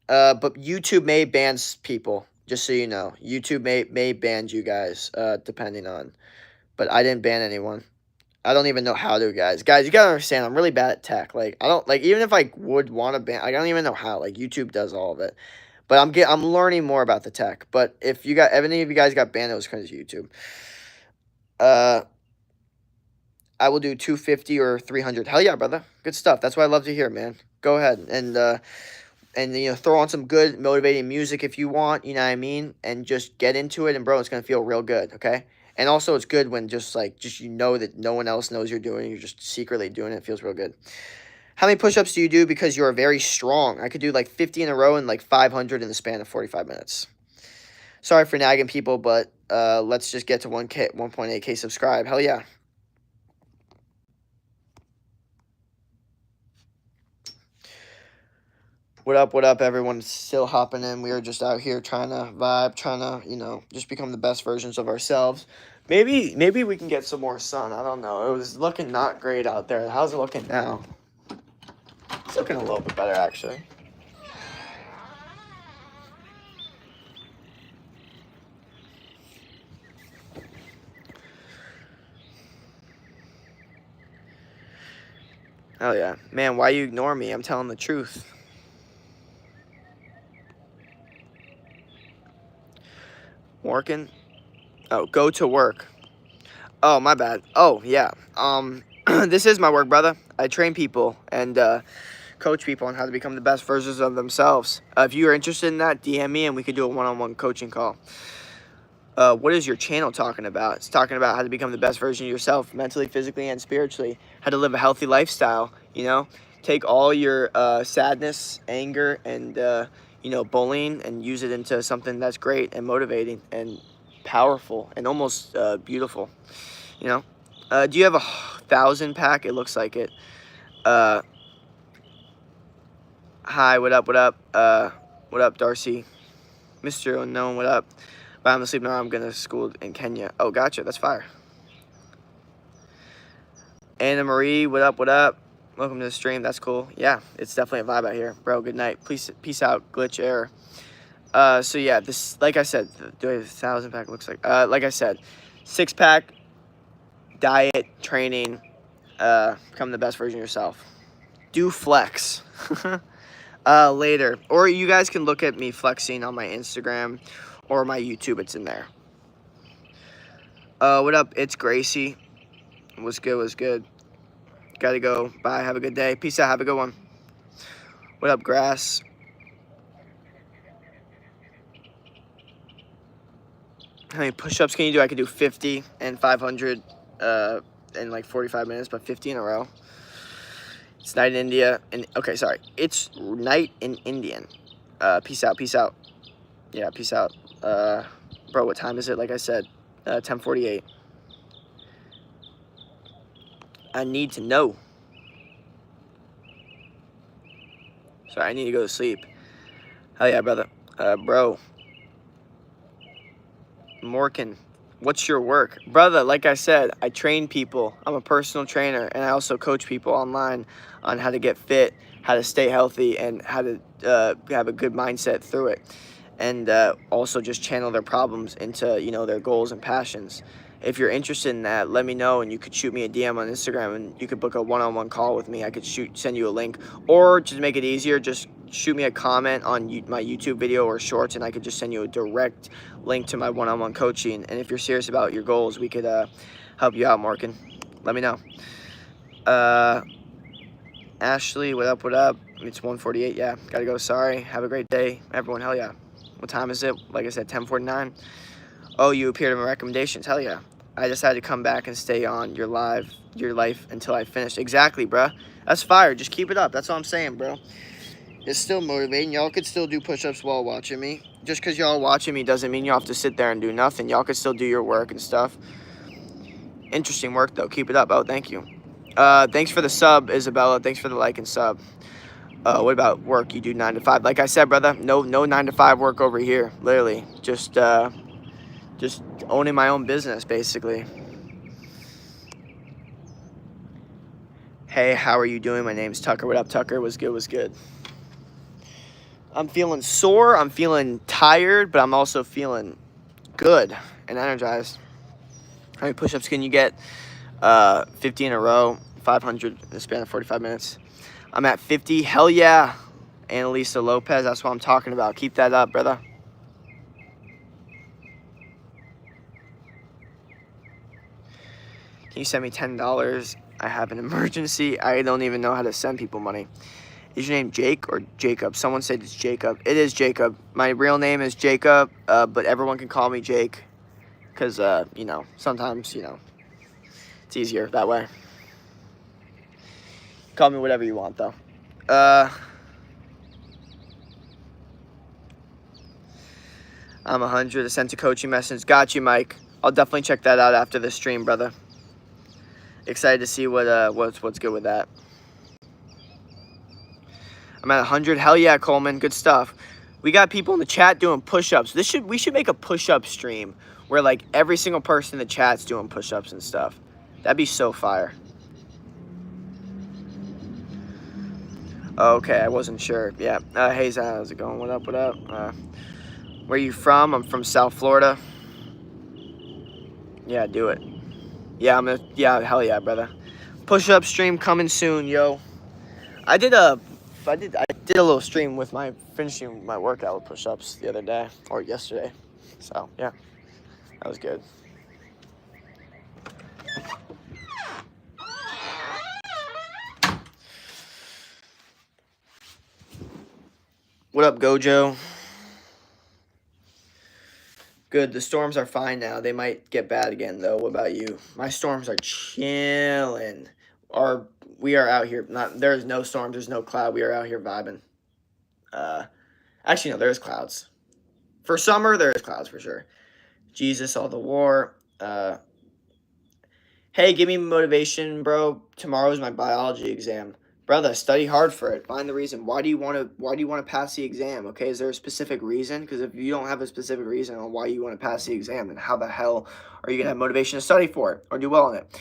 But YouTube may ban people. Just so you know. YouTube may ban you guys, depending on. But I didn't ban anyone. I don't even know how to, guys. Guys, you gotta understand, I'm really bad at tech. Like, I don't, like, even if I would want to ban, I don't even know how. Like, YouTube does all of it. But I'm learning more about the tech. But if any of you guys got banned, it was because of YouTube. I will do 250 or 300. Hell yeah, brother. Good stuff. That's what I love to hear, man. Go ahead and throw on some good motivating music if you want, you know what I mean? And just get into it, and bro, it's going to feel real good, okay? And also it's good when just you know that no one else knows you're doing it. You're just secretly doing it. It feels real good. How many push-ups do you do because you're very strong? I could do like 50 in a row and like 500 in the span of 45 minutes. Sorry for nagging people, but let's just get to 1.8K subscribe. Hell yeah. What up, everyone? Still hopping in. We are just out here trying to vibe, trying to, just become the best versions of ourselves. Maybe we can get some more sun. I don't know. It was looking not great out there. How's it looking now? It's looking a little bit better, actually. Oh, yeah. Man, why you ignore me? I'm telling the truth. Working? Oh, go to work. Oh, my bad. Oh, yeah. This is my work, brother. I train people and coach people on how to become the best versions of themselves. If you are interested in that, DM me and we could do a one-on-one coaching call. What is your channel talking about? It's talking about how to become the best version of yourself, mentally, physically, and spiritually. How to live a healthy lifestyle, Take all your sadness, anger, and, bullying and use it into something that's great and motivating and powerful and almost beautiful, Do you have a 1,000 pack? It looks like it. Hi, what up? What up, Darcy? Mr. Unknown, what up? But I'm asleep now. I'm going to school in Kenya. Oh, gotcha. That's fire. Anna Marie, what up? Welcome to the stream. That's cool. Yeah, it's definitely a vibe out here. Bro, good night. Please, peace out. Glitch error. So, yeah, this, like I said, do I have a 1,000 pack? Looks like, I said, 6-pack, diet, training, become the best version of yourself. Do flex. Later. Or you guys can look at me flexing on my Instagram or my YouTube. It's in there. What up? It's Gracie. What's good? Gotta go. Bye. Have a good day. Peace out. Have a good one. What up, Grass? How many push-ups can you do? I can do 50 and 500 in like 45 minutes, but 50 in a row. It's night in India. Okay, sorry. It's night in Indian. Peace out. Yeah, peace out. Bro, what time is it? Like I said, 10:48. I need to know. Sorry, I need to go to sleep. Hell yeah, brother. Bro. Morgan, what's your work? Brother, like I said, I train people. I'm a personal trainer, and I also coach people online on how to get fit, how to stay healthy, and how to have a good mindset through it. And also just channel their problems into, their goals and passions. If you're interested in that, let me know, and you could shoot me a DM on Instagram, and you could book a one-on-one call with me. I could send you a link, or just make it easier, just shoot me a comment on my YouTube video or shorts, and I could just send you a direct link to my one-on-one coaching. And if you're serious about your goals, we could help you out, Morgan. Let me know. Ashley, what up? It's 1:48. Yeah, gotta go. Sorry. Have a great day, everyone. Hell yeah. What time is it? Like I said, 10:49. Oh, you appeared in my recommendations. Hell yeah. I decided to come back and stay on your life until I finished. Exactly, bruh. That's fire. Just keep it up. That's all I'm saying, bro. It's still motivating. Y'all could still do push-ups while watching me. Just because y'all watching me doesn't mean you have to sit there and do nothing. Y'all could still do your work and stuff. Interesting work, though. Keep it up. Oh, thank you. Thanks for the sub, Isabella. Thanks for the like and sub. What about work? You do 9 to 5. Like I said, brother, no 9 to 5 work over here. Literally. Just owning my own business, basically. Hey, how are you doing? My name's Tucker. What up, Tucker? What's good? What's good? I'm feeling sore. I'm feeling tired, but I'm also feeling good and energized. How many push-ups can you get? 50 in a row, 500 in the span of 45 minutes. I'm at 50. Hell yeah. Annalisa Lopez, that's what I'm talking about. Keep that up, brother. Can you send me $10? I have an emergency. I don't even know how to send people money. Is your name Jake or Jacob? Someone said it's Jacob. It is Jacob. My real name is Jacob, but everyone can call me Jake because, sometimes, it's easier that way. Call me whatever you want, though. I'm 100. I sent a coaching message. Got you, Mike. I'll definitely check that out after the stream, brother. Excited to see what's good with that. I'm at 100. Hell yeah, Coleman. Good stuff. We got people in the chat doing push-ups. We should make a push-up stream where like every single person in the chat's doing push-ups and stuff. That'd be so fire. Okay, I wasn't sure. Yeah. Hey, Zach, how's it going? What up? What up? Where you from? I'm from South Florida. Yeah, do it. Yeah, hell yeah, brother. Push-up stream coming soon, yo. I did a little stream with finishing my workout with push-ups the other day or yesterday. So yeah, that was good. What up, Gojo? Good. The storms are fine now. They might get bad again though. What about you? My storms are chilling. We are out here. There's no storm. There's no cloud. We are out here vibing. Actually, no. There's clouds. For summer, there's clouds for sure. Jesus, all the war. Hey, give me motivation, bro. Tomorrow's my biology exam. Brother, study hard for it. Find the reason. Why do you want to pass the exam? Okay, is there a specific reason? Because if you don't have a specific reason on why you want to pass the exam, then how the hell are you gonna have motivation to study for it or do well in it?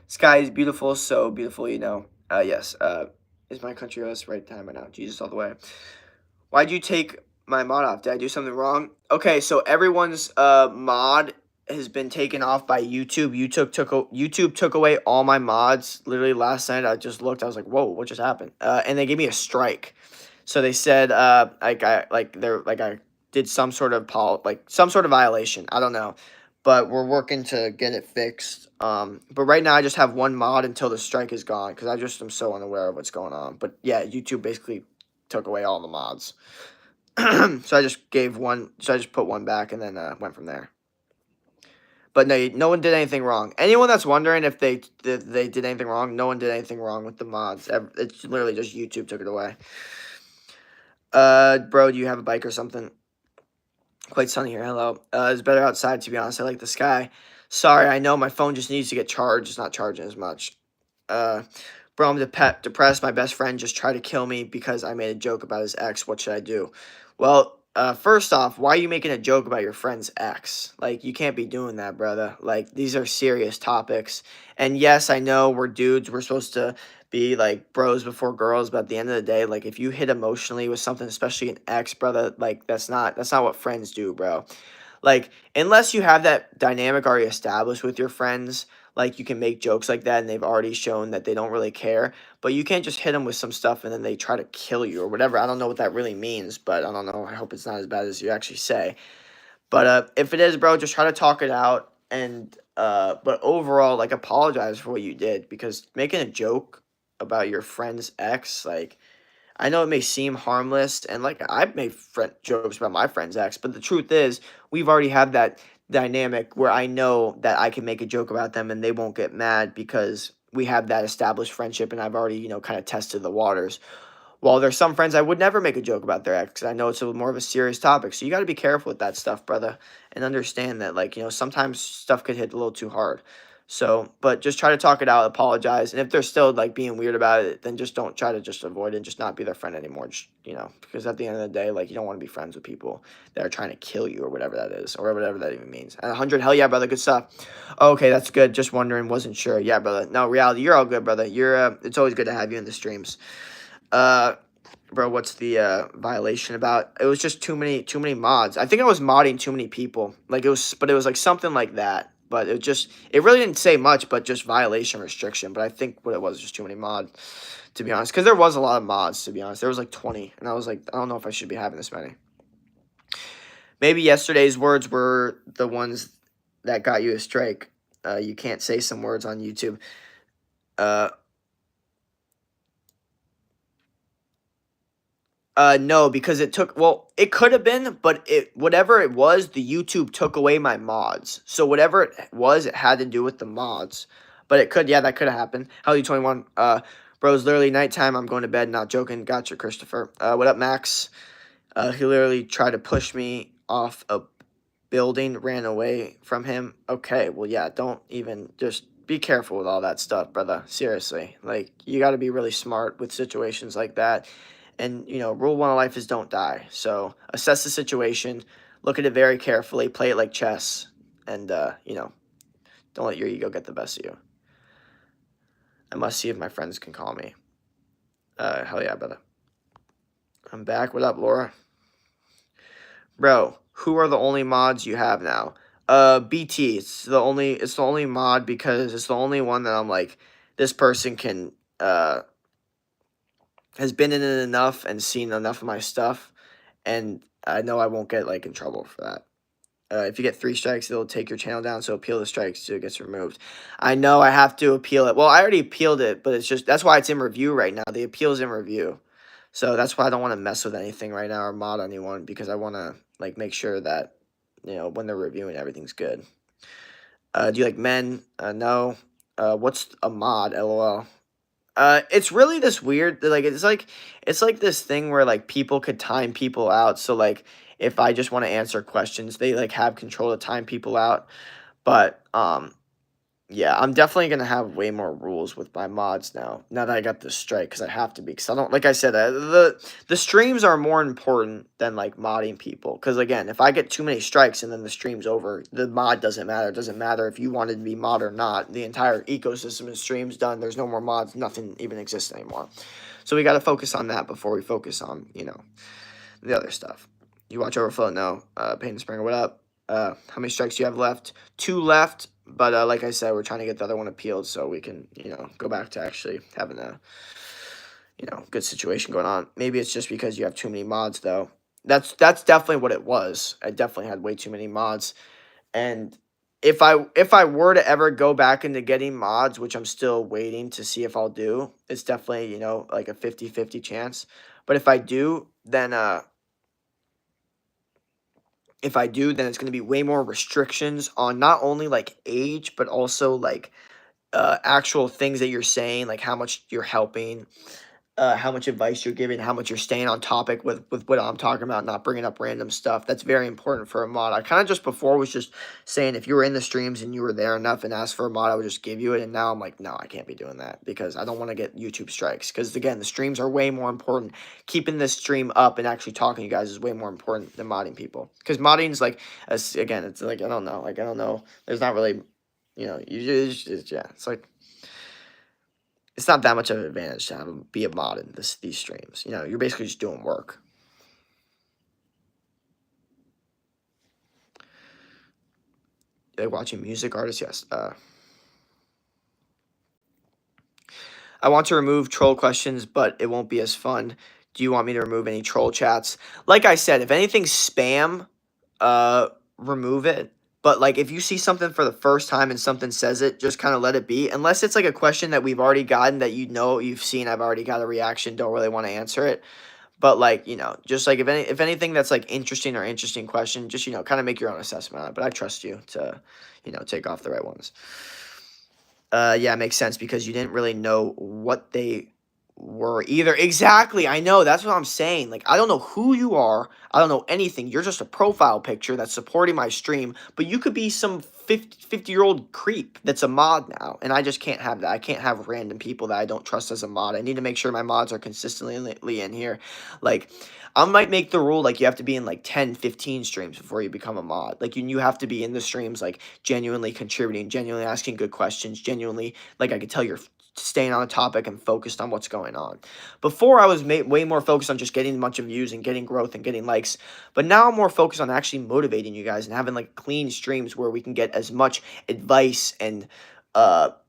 Sky is beautiful, so beautiful, Yes. Is my country host right time right now? Jesus all the way. Why'd you take my mod off? Did I do something wrong? Okay, so everyone's mod has been taken off by YouTube. YouTube took away all my mods. Literally last night, I just looked. I was like, "Whoa, what just happened?" And they gave me a strike. So they said, I did some sort of violation. I don't know, but we're working to get it fixed. But right now, I just have one mod until the strike is gone because I just am so unaware of what's going on. But yeah, YouTube basically took away all the mods. So I just put one back and then went from there. But no one did anything wrong. Anyone that's wondering if they did anything wrong, no one did anything wrong with the mods. It's literally just YouTube took it away. Bro, do you have a bike or something? Quite sunny here. Hello. It's better outside, to be honest. I like the sky. Sorry, I know my phone just needs to get charged. It's not charging as much. Bro, I'm depressed. My best friend just tried to kill me because I made a joke about his ex. What should I do? Well, first off, why are you making a joke about your friend's ex? Like, you can't be doing that, brother. Like, these are serious topics. And yes, I know we're dudes. We're supposed to be, like, bros before girls. But at the end of the day, like, if you hit emotionally with something, especially an ex, brother, like, that's not what friends do, bro. Like, unless you have that dynamic already established with your friends, like, you can make jokes like that and they've already shown that they don't really care. But you can't just hit them with some stuff and then they try to kill you or whatever. I don't know what that really means, but I don't know. I hope it's not as bad as you actually say. But if it is, bro, just try to talk it out. And but overall, like, apologize for what you did, because making a joke about your friend's ex, like, I know it may seem harmless, and like I've made jokes about my friend's ex, but the truth is, we've already had that dynamic where I know that I can make a joke about them and they won't get mad because we have that established friendship, and I've already kind of tested the waters. While there's some friends I would never make a joke about their ex, 'cause I know it's more of a serious topic. So you got to be careful with that stuff, brother, and understand that, like, sometimes stuff could hit a little too hard. So, but just try to talk it out, apologize, and if they're still like being weird about it, then just don't try to just avoid it, just not be their friend anymore. Just because at the end of the day, like, you don't want to be friends with people that are trying to kill you or whatever that is, or whatever that even means. And 100, hell yeah, brother, good stuff. Okay, that's good. Just wondering, wasn't sure. Yeah, brother. No, reality, you're all good, brother. It's always good to have you in the streams. Bro, what's the violation about? It was just too many mods. I think I was modding too many people. Like, it was like something like that. But it really didn't say much, but just violation restriction. But I think what it was just too many mods, to be honest. Because there was a lot of mods, to be honest. There was like 20. And I was like, I don't know if I should be having this many. Maybe yesterday's words were the ones that got you a strike. You can't say some words on YouTube. No, because it could have been, but whatever it was, the YouTube took away my mods. So whatever it was, it had to do with the mods. But that could have happened. How are you, 21? Bro, it's literally nighttime. I'm going to bed. Not joking. Gotcha, Christopher. What up, Max? He literally tried to push me off a building, ran away from him. Okay, well, yeah, don't even, just be careful with all that stuff, brother. Seriously. Like, you got to be really smart with situations like that. And, rule one of life is don't die. So assess the situation, look at it very carefully, play it like chess, and, don't let your ego get the best of you. I must see if my friends can call me. Hell yeah, brother. I'm back. What up, Laura? Bro, who are the only mods you have now? BT. It's the only mod because it's the only one that I'm like, this person can, has been in it enough and seen enough of my stuff, and I know I won't get like in trouble for that. If you get 3 strikes, it'll take your channel down, so appeal the strikes so it gets removed. I know I have to appeal it. Well, I already appealed it, but that's why it's in review right now. The appeal's in review. So that's why I don't want to mess with anything right now or mod anyone, because I want to like make sure that, when they're reviewing, everything's good. Do you like men? No. What's a mod? LOL. It's really this weird, like, it's like this thing where, like, people could time people out, so, like, if I just wanna answer questions, they, like, have control to time people out, but, yeah, I'm definitely gonna have way more rules with my mods now that I got this strike, because I have to be, because I don't, like I said, the streams are more important than, like, modding people, because, again, if I get too many strikes and then the stream's over, the mod doesn't matter. It doesn't matter if you wanted to be mod or not. The entire ecosystem of streams done. There's no more mods. Nothing even exists anymore. So we got to focus on that before we focus on, the other stuff. You watch Overflow? No. Payne Springer, what up? How many strikes do you have left? 2 left. But like I said, we're trying to get the other one appealed so we can, go back to actually having a, good situation going on. Maybe it's just because you have too many mods, though. That's definitely what it was. I definitely had way too many mods. And if I were to ever go back into getting mods, which I'm still waiting to see if I'll do, it's definitely, like a 50-50 chance. But if I do, then it's going to be way more restrictions on not only, like, age, but also, like, actual things that you're saying, like how much you're helping, how much advice you're giving, how much you're staying on topic with what I'm talking about, not bringing up random stuff. That's very important for a mod. I kind of just before was just saying if you were in the streams and you were there enough and asked for a mod, I would just give you it. And now I'm like, no, I can't be doing that because I don't want to get YouTube strikes. Because, again, the streams are way more important. Keeping this stream up and actually talking to you guys is way more important than modding people. Because modding is like, again, it's like, I don't know. There's not really, it's like, it's not that much of an advantage to be a mod in these streams. You're basically just doing work. You like watching music artists? Yes. I want to remove troll questions, but it won't be as fun. Do you want me to remove any troll chats? Like I said, if anything's spam, remove it. But, like, if you see something for the first time and something says it, just kinda let it be. Unless it's, like, a question that we've already gotten that you've seen, I've already got a reaction, don't really wanna answer it. But, like, just, like, if anything that's, like, interesting question, just, kinda make your own assessment on it. But I trust you to, take off the right ones. Yeah, it makes sense because you didn't really know what they were either. Exactly. I know. That's what I'm saying. Like, I don't know who you are. I don't know anything. You're just a profile picture that's supporting my stream, but you could be some 50-year-old creep that's a mod now, and I just can't have that. I can't have random people that I don't trust as a mod. I need to make sure my mods are consistently in here. Like, I might make the rule, like, you have to be in, like, 10, 15 streams before you become a mod. Like, you have to be in the streams, like, genuinely contributing, genuinely asking good questions, genuinely, like, I could tell you're staying on the topic and focused on what's going on. Before, I was way more focused on just getting a bunch of views and getting growth and getting likes, but now I'm more focused on actually motivating you guys and having, like, clean streams where we can get as much advice and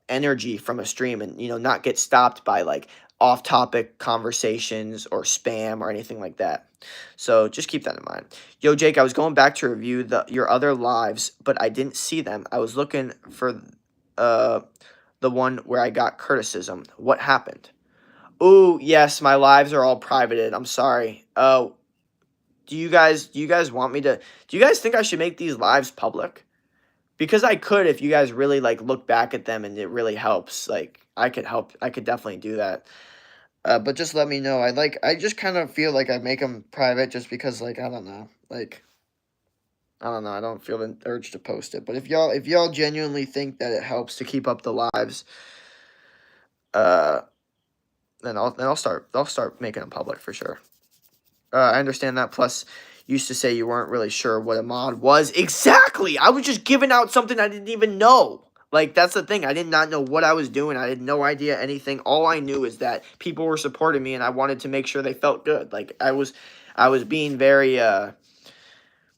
energy from a stream and, not get stopped by, like, off-topic conversations or spam or anything like that. So just keep that in mind. Yo, Jake, I was going back to review your other lives, but I didn't see them. I was looking for the one where I got criticism. What happened? Oh, yes, my lives are all privated. I'm sorry. Oh, do you guys want me to? Do you guys think I should make these lives public? Because I could if you guys really, like, look back at them and it really helps. Like, I could definitely do that. But just let me know. I just kind of feel like I make them private just because, like, I don't know. Like, I don't know. I don't feel the urge to post it. But if y'all genuinely think that it helps to keep up the lives, then I'll start making them public for sure. I understand that. Plus, you used to say you weren't really sure what a mod was. Exactly. I was just giving out something I didn't even know. Like, that's the thing. I did not know what I was doing. I had no idea anything. All I knew is that people were supporting me, and I wanted to make sure they felt good. Like, I was being very it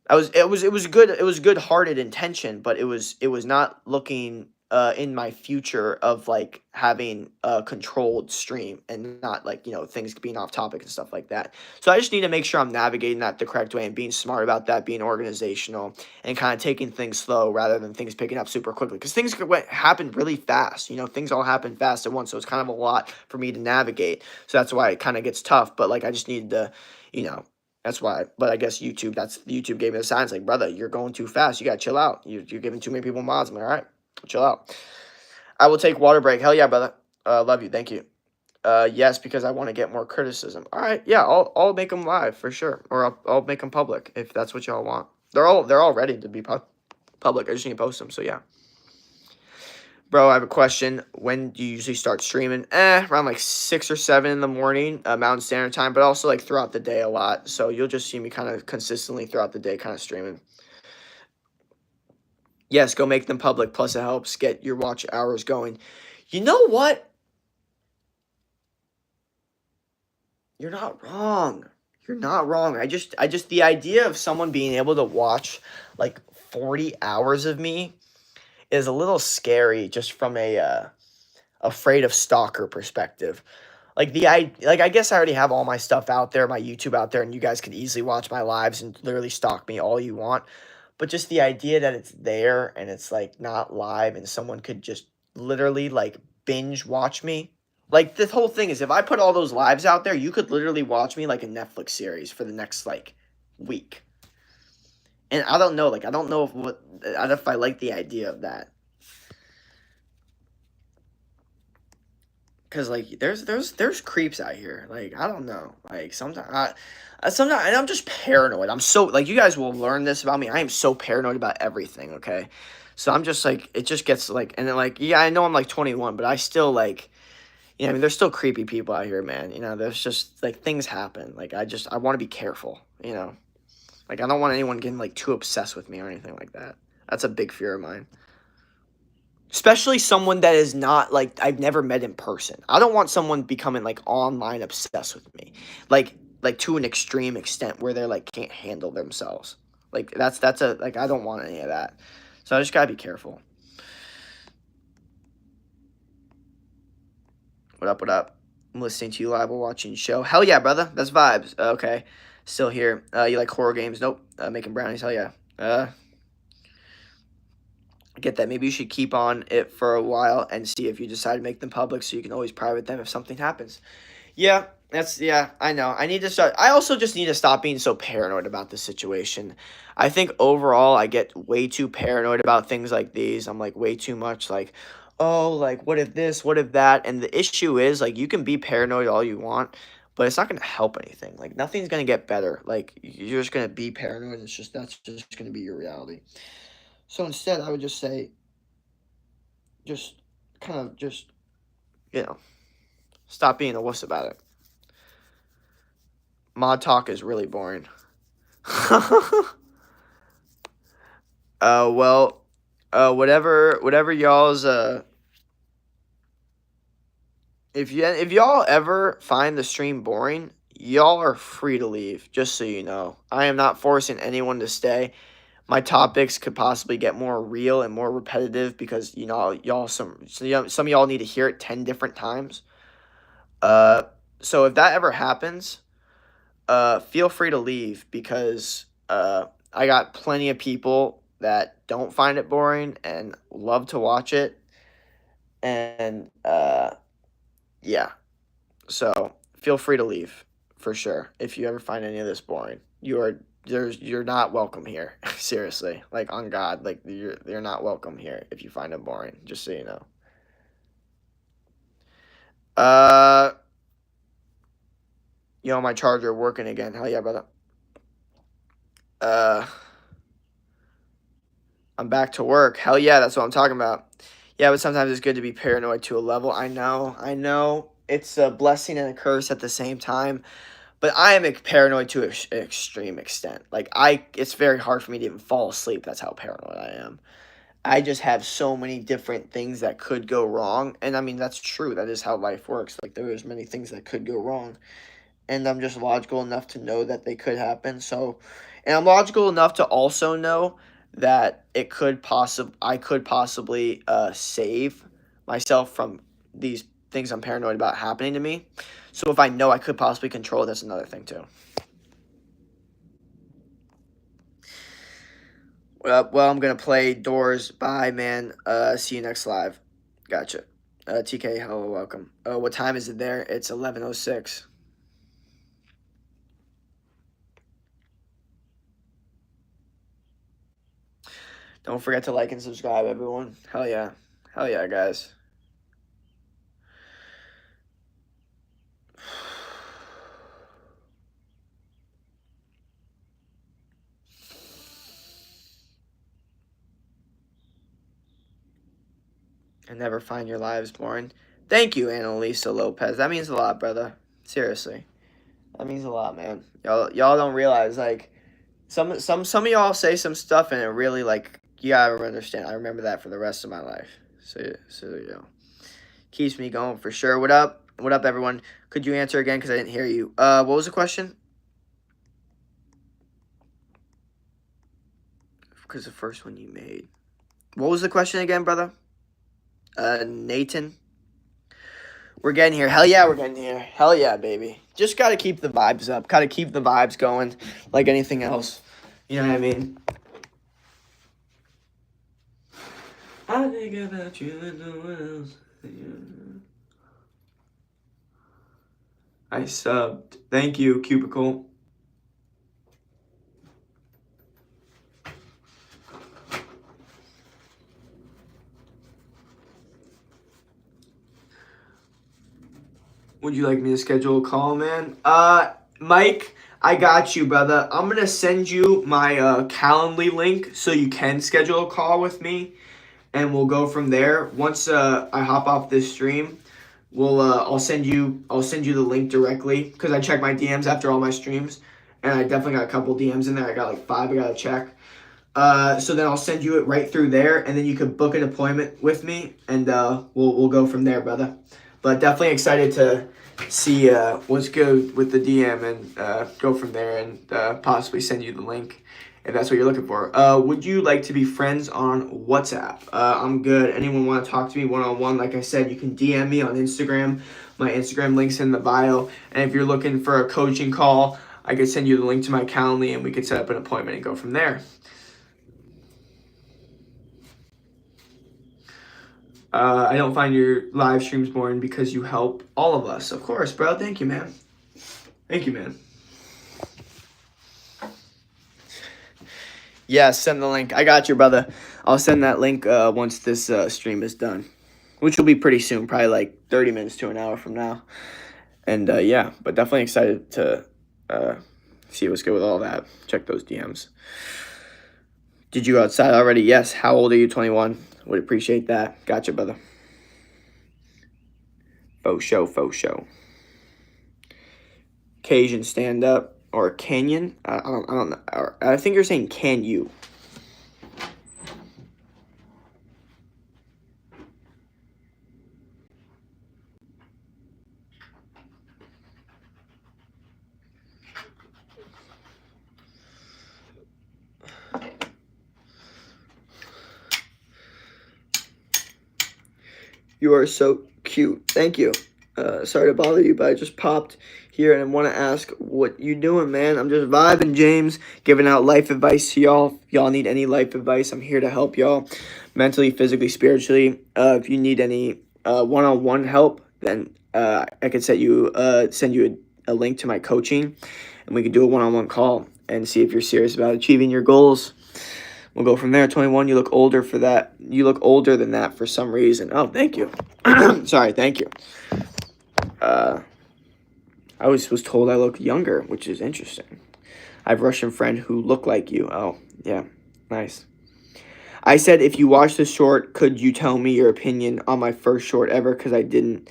was good-hearted intention, but it was not looking in my future of, like, having a controlled stream and not, like, things being off topic and stuff like that. So I just need to make sure I'm navigating that the correct way and being smart about that, being organizational and kind of taking things slow rather than things picking up super quickly, because things happen really fast. Things all happen fast at once, so it's kind of a lot for me to navigate. So that's why it kind of gets tough. But, like, I just need to, that's why. But I guess YouTube gave me the signs, like, brother, you're going too fast. You gotta chill out. You're giving too many people mods. I'm like, all right, chill out. I will take water break. Hell yeah, brother. Love you. Thank you. Yes, because I want to get more criticism. All right, yeah, I'll make them live for sure, or I'll make them public if that's what y'all want. They're all ready to be public. I just need to post them. So yeah. Bro, I have a question. When do you usually start streaming? Around like 6 or 7 in the morning, Mountain Standard Time, but also like throughout the day a lot. So you'll just see me kind of consistently throughout the day kind of streaming. Yes, go make them public. Plus it helps get your watch hours going. You know what? You're not wrong. You're not wrong. I just the idea of someone being able to watch like 40 hours of me is a little scary just from a afraid of stalker perspective. Like I guess I already have all my stuff out there, my YouTube out there, and you guys could easily watch my lives and literally stalk me all you want. But just the idea that it's there and it's like not live and someone could just literally like binge watch me. Like, the whole thing is, if I put all those lives out there, you could literally watch me like a Netflix series for the next like week. And I don't know, like, I don't know if I like the idea of that. Cause like there's creeps out here. Like, I don't know. Like, sometimes and I'm just paranoid. I'm so, like, you guys will learn this about me. I am so paranoid about everything. Okay, so I'm just like, it just gets like, and then like, yeah, I know I'm like 21, but I still like, I mean, there's still creepy people out here, man. There's just like things happen. Like, I want to be careful. Like, I don't want anyone getting like too obsessed with me or anything like that. That's a big fear of mine. Especially someone that is not, like, I've never met in person. I don't want someone becoming, like, online obsessed with me. Like to an extreme extent where they're, like, can't handle themselves. Like, that's like, I don't want any of that. So I just gotta be careful. What up, what up? I'm listening to you live while watching the show. Hell yeah, brother. That's vibes. Okay. Still here. You like horror games? Nope. Making brownies? Hell yeah. get that. Maybe you should keep on it for a while and see if you decide to make them public so you can always private them if something happens. Yeah, I know. I need to start. I also just need to stop being so paranoid about the situation. I think overall I get way too paranoid about things like these. I'm like way too much like, oh, like what if this, what if that? And the issue is like you can be paranoid all you want, but it's not going to help anything. Like nothing's going to get better. Like you're just going to be paranoid. That's just going to be your reality. So instead, I would just say just kind of just, you know, stop being a wuss about it. Mod talk is really boring. Well, whatever y'all's if y'all ever find the stream boring, y'all are free to leave, just so you know. I am not forcing anyone to stay. My topics could possibly get more real and more repetitive because some of y'all need to hear it 10 different times. So if that ever happens, feel free to leave because I got plenty of people that don't find it boring and love to watch it. And yeah, so feel free to leave for sure if you ever find any of this boring. You're not welcome here. Seriously, like on God, like you're not welcome here if you find it boring. Just so you know. Yo, my charger working again. Hell yeah, brother. I'm back to work. Hell yeah, that's what I'm talking about. Yeah, but sometimes it's good to be paranoid to a level. I know. It's a blessing and a curse at the same time. But I am paranoid to an extreme extent. Like, it's very hard for me to even fall asleep. That's how paranoid I am. I just have so many different things that could go wrong. And I mean, that's true. That is how life works. Like, there is many things that could go wrong. And I'm just logical enough to know that they could happen. So, and I'm logical enough to also know that I could possibly save myself from these things I'm paranoid about happening to me. So if I know I could possibly control it, that's another thing too. Well, I'm gonna play Doors. Bye, man. See you next live. Gotcha. TK, hello, welcome. What time is it there? It's 11:06. Don't forget to like and subscribe, everyone. Hell yeah, guys. And never find your lives boring. Thank you, Annalisa Lopez. That means a lot, brother. Seriously, that means a lot, man. Y'all don't realize like some of y'all say some stuff and it really like you gotta understand. I remember that for the rest of my life. So keeps me going for sure. What up, everyone? Could you answer again because I didn't hear you? What was the question? Because the first one you made. What was the question again, brother? Nathan. We're getting here. Hell yeah, we're getting here. Hell yeah, baby. Just gotta keep the vibes up. Gotta keep the vibes going like anything else. You know what I mean? I think about you and no one else. I subbed. Thank you, Cubicle. Would you like me to schedule a call, man? Mike, I got you, brother. I'm gonna send you my Calendly link so you can schedule a call with me, and we'll go from there. Once I hop off this stream, I'll send you the link directly because I check my DMs after all my streams, and I definitely got a couple DMs in there. I got like 5 I gotta check. So then I'll send you it right through there, and then you can book an appointment with me, and we'll go from there, brother. But definitely excited to see what's good with the DM and go from there and possibly send you the link if that's what you're looking for. Would you like to be friends on WhatsApp? I'm good. Anyone want to talk to me one-on-one? Like I said, you can DM me on Instagram. My Instagram link's in the bio. And if you're looking for a coaching call, I could send you the link to my Calendly and we could set up an appointment and go from there. I don't find your live streams boring because you help all of us. Of course, bro. Thank you, man. Thank you, man. Yeah, send the link. I got you, brother. I'll send that link once this stream is done, which will be pretty soon, probably like 30 minutes to an hour from now. And yeah, but definitely excited to see what's good with all that. Check those DMs. Did you go outside already? Yes. How old are you? 21. Would appreciate that. Gotcha, brother. Faux show. Cajun stand up or Canyon? I don't know. I think you're saying can you. You are so cute. Thank you. Sorry to bother you, but I just popped here and I want to ask what you doing, man. I'm just vibing, James, giving out life advice to y'all. If y'all need any life advice, I'm here to help y'all mentally, physically, spiritually. If you need any one-on-one help, then I could send you a link to my coaching, and we could do a one-on-one call and see if you're serious about achieving your goals. We'll go from there. 21, you look older for that. You look older than that for some reason. Oh, thank you. Sorry, thank you. I was told I look younger, which is interesting. I have a Russian friend who look like you. Oh, yeah. Nice. I said, if you watch this short, could you tell me your opinion on my first short ever? Because I didn't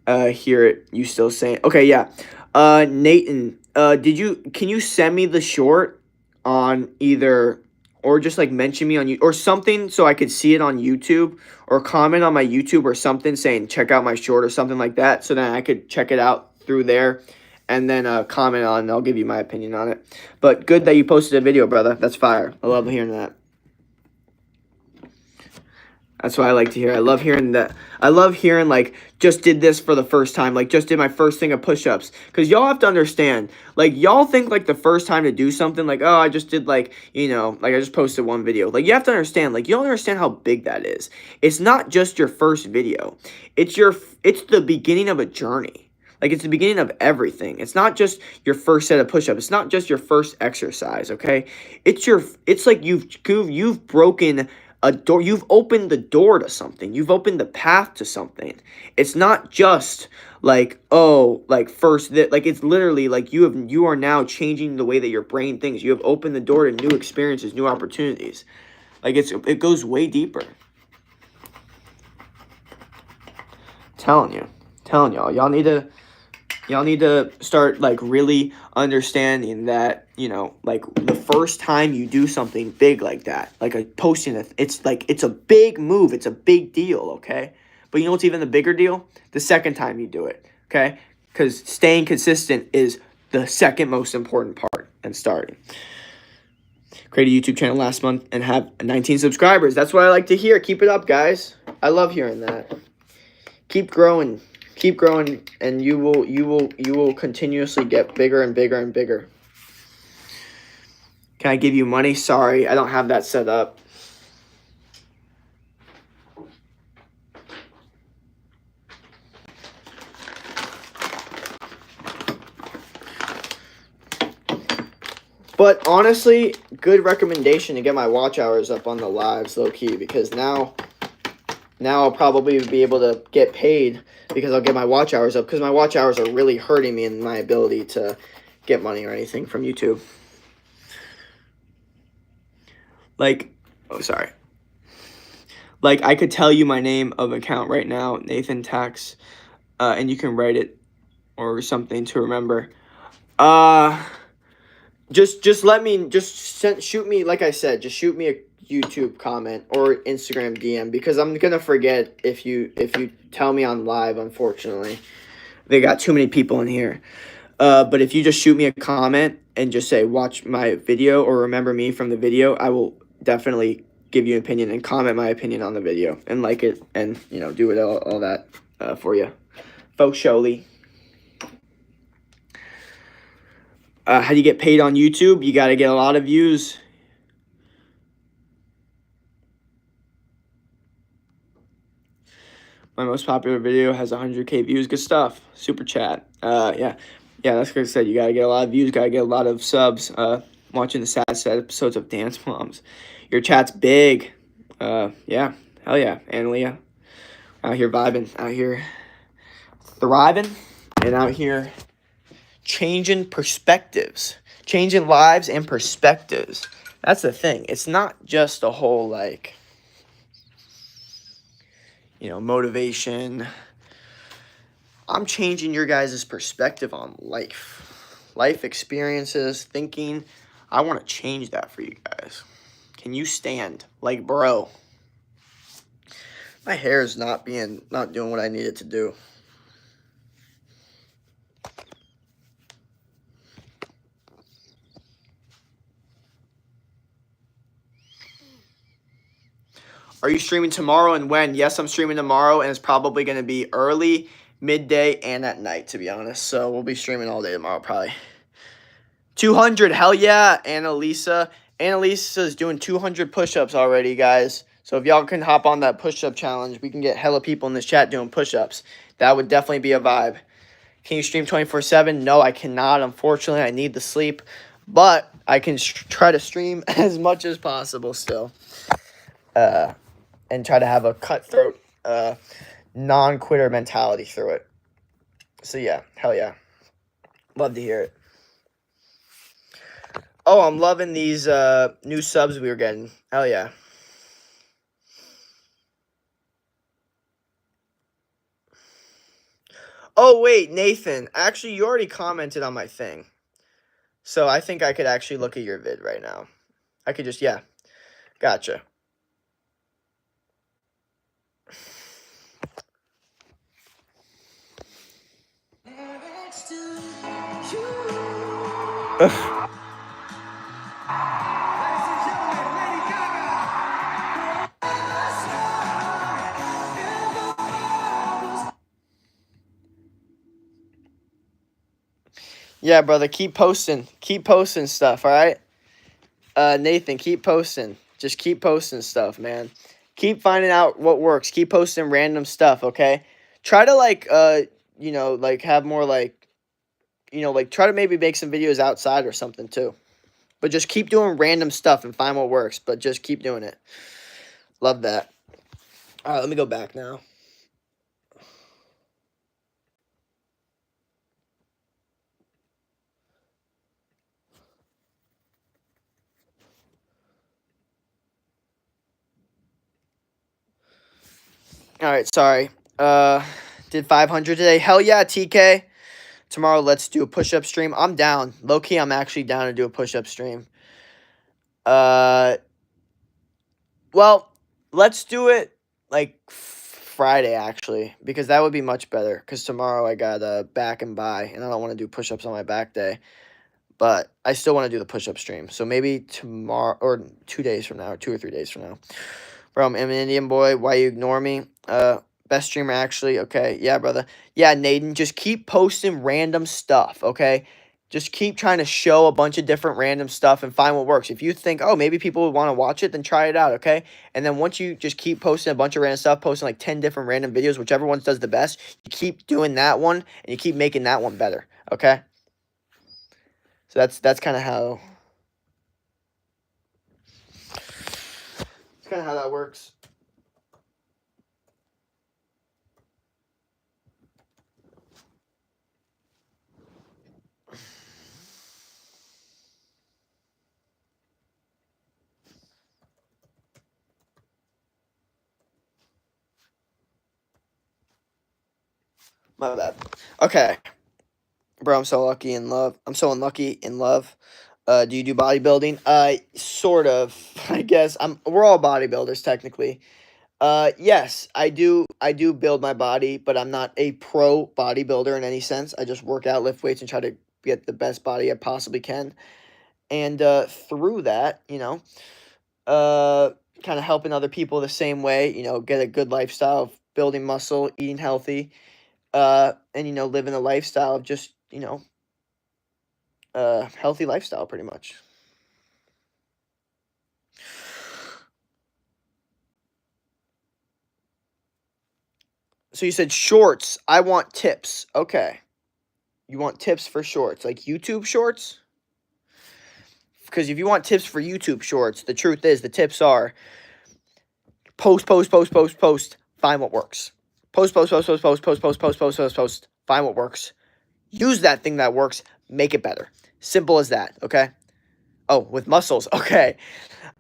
hear it. You still saying? Okay, yeah. Nathan, can you send me the short on either... or just like mention me on you or something so I could see it on YouTube, or comment on my YouTube or something saying check out my short or something like that, so then I could check it out through there and then comment on it, and I'll give you my opinion on it. But good that you posted a video, brother. That's fire. I love hearing that. That's what I like to hear. I love hearing that. I love hearing, like, just did this for the first time. Like, just did my first thing of push-ups. Because y'all have to understand, like, y'all think, like, the first time to do something, like, oh, I just did, like, you know, like, I just posted one video. Like, you have to understand, like, you don't understand how big that is. It's not just your first video. It's the beginning of a journey. Like, it's the beginning of everything. It's not just your first set of push-ups. It's not just your first exercise, okay? It's like you've broken a door. You've opened the door to something. You've opened the path to something. It's not just like, oh, like first that, like, it's literally like you are now changing the way that your brain thinks. You have opened the door to new experiences, new opportunities. Like, it goes way deeper. Telling y'all, y'all need to start, like, really understanding that, you know, like, the first time you do something big like that, like a posting, it's a big move. It's a big deal, okay? But you know what's even the bigger deal? The second time you do it, okay? Because staying consistent is the second most important part and starting. Created a YouTube channel last month and have 19 subscribers. That's what I like to hear. Keep it up, guys. I love hearing that. Keep growing, and you will continuously get bigger and bigger and bigger. Can I give you money? Sorry, I don't have that set up. But honestly, good recommendation to get my watch hours up on the lives, low key, because now I'll probably be able to get paid because I'll get my watch hours up, because my watch hours are really hurting me in my ability to get money or anything from YouTube. Like, oh, sorry. Like, I could tell you my name of account right now, Nathan Tax, and you can write it or something to remember. Just let me, shoot me, like I said, just shoot me a YouTube comment or Instagram DM, because I'm gonna forget if you tell me on live. Unfortunately, they got too many people in here. But if you just shoot me a comment and just say watch my video or remember me from the video, I will definitely give you an opinion and comment my opinion on the video and like it, and, you know, do it all that for you. Folks, Showly. How do you get paid on YouTube? You got to get a lot of views. My most popular video has 100K views. Good stuff. Super chat. Yeah, that's like I said. You gotta get a lot of views. Gotta get a lot of subs. Watching the sad episodes of Dance Moms. Your chat's big. Yeah, hell yeah, and Leah, out here vibing, out here thriving, and out here changing perspectives, changing lives and perspectives. That's the thing. It's not just a whole like, motivation. I'm changing your guys' perspective on life experiences, thinking. I want to change that for you guys. Can you stand? Like, bro, my hair is not doing what I need it to do. Are you streaming tomorrow and when? Yes, I'm streaming tomorrow, and it's probably going to be early, midday, and at night, to be honest. So we'll be streaming all day tomorrow, probably. 200, hell yeah, Annalisa. Annalisa's doing 200 push-ups already, guys. So if y'all can hop on that push-up challenge, we can get hella people in this chat doing push-ups. That would definitely be a vibe. Can you stream 24/7? No, I cannot. Unfortunately, I need the sleep. But I can try to stream as much as possible still. And try to have a cutthroat, non-quitter mentality through it. So yeah, hell yeah. Love to hear it. Oh, I'm loving these new subs we were getting. Hell yeah. Oh, wait, Nathan. Actually, you already commented on my thing. So I think I could actually look at your vid right now. I could just, yeah. Gotcha. Yeah, brother, keep posting. Keep posting stuff, all right? Nathan, keep posting. Just keep posting stuff, man. Keep finding out what works. Keep posting random stuff, okay? Try to, have more, try to maybe make some videos outside or something, too. But just keep doing random stuff and find what works. But just keep doing it. Love that. All right, let me go back now. All right, sorry. Did 500 today. Hell yeah, TK. Tomorrow, let's do a push-up stream. I'm down. Low-key, I'm actually down to do a push-up stream. Well, let's do it, Friday, actually. Because that would be much better. Because tomorrow I got back and by. And I don't want to do push-ups on my back day. But I still want to do the push-up stream. So maybe tomorrow, or 2 days from now, or 2 or 3 days from now. Bro, I'm an Indian boy. Why you ignore me? Best streamer, actually. Okay, yeah, brother. Yeah, Naden, just keep posting random stuff, okay? Just keep trying to show a bunch of different random stuff and find what works. If you think, oh, maybe people would want to watch it, then try it out, okay? And then once you just keep posting a bunch of random stuff, posting like 10 different random videos, whichever one does the best, you keep doing that one, and you keep making that one better, okay? So that's kind of how... That's kind of how that works. My bad. Okay. Bro, I'm so lucky in love. I'm so unlucky in love. Do you do bodybuilding? Sort of. I guess we're all bodybuilders technically. Yes, I do. I do build my body, but I'm not a pro bodybuilder in any sense. I just work out, lift weights, and try to get the best body I possibly can. And through that, kind of helping other people the same way. Get a good lifestyle of building muscle, eating healthy, and living a lifestyle of just healthy lifestyle, pretty much. So you said shorts. I want tips. Okay. You want tips for shorts, like YouTube shorts? Because if you want tips for YouTube shorts, the truth is the tips are post, post, post, post, post, find what works. Post, post, post, post, post, post, post, post, post, post, post, find what works. Use that thing that works, make it better. Simple as that, okay? Oh, with muscles, okay.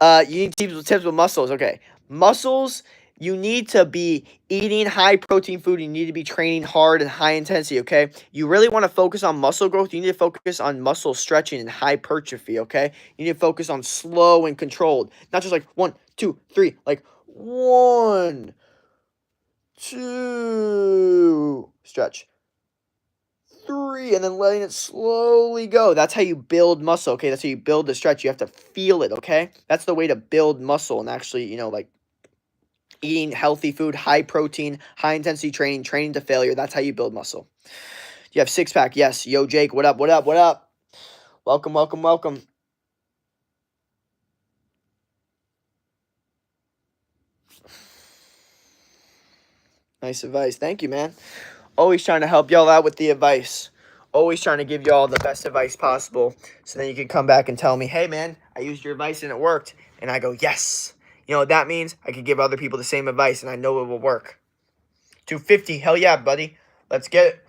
You need tips with muscles, okay. Muscles, you need to be eating high protein food. You need to be training hard and high intensity, okay? You really want to focus on muscle growth. You need to focus on muscle stretching and hypertrophy, okay? You need to focus on slow and controlled. Not just like 1, 2, 3, like 1, 2, stretch. 3, and then letting it slowly go. That's how you build muscle, okay? That's how you build the stretch. You have to feel it, okay? That's the way to build muscle and actually, like eating healthy food, high protein, high intensity training, training to failure. That's how you build muscle. You have six pack. Yes. Yo, Jake, what up? What up? What up? Welcome, welcome, welcome. Nice advice. Thank you, man. Always trying to help y'all out with the advice. Always trying to give y'all the best advice possible. So then you can come back and tell me, hey, man, I used your advice and it worked. And I go, yes. You know what that means? I could give other people the same advice and I know it will work. 250. Hell yeah, buddy. Let's get it.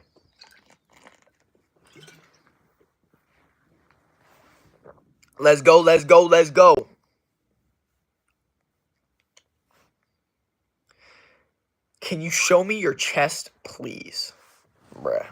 Let's go, let's go, let's go. Can you show me your chest, please? Bruh.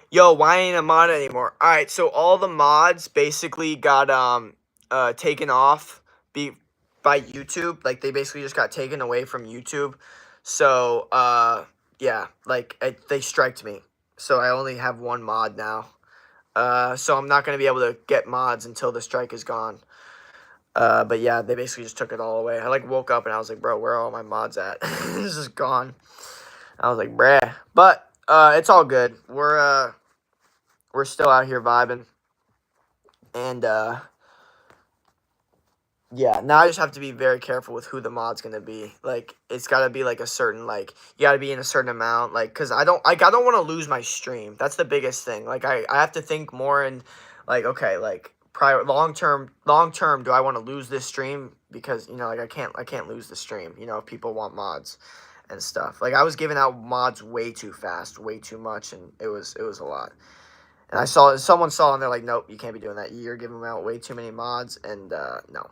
Yo, why ain't a mod anymore? Alright, so all the mods basically got taken off by YouTube. Like, they basically just got taken away from YouTube. So, yeah, like, they striked me. So I only have one mod now. So I'm not going to be able to get mods until the strike is gone. But yeah, they basically just took it all away. I, like, woke up and I was like, bro, where are all my mods at? This is gone. I was like, bruh. But, it's all good. We're still out here vibing. And, yeah, now I just have to be very careful with who the mod's gonna be. Like, it's gotta be, like, a certain, like, you gotta be in a certain amount. Like, because I don't want to lose my stream. That's the biggest thing. Like, I have to think more in, like, okay, like, long term, do I want to lose this stream? Because, like, I can't lose the stream, if people want mods and stuff. Like, I was giving out mods way too fast, way too much, and it was a lot. And someone saw and they're like, nope, you can't be doing that. You're giving out way too many mods, and no.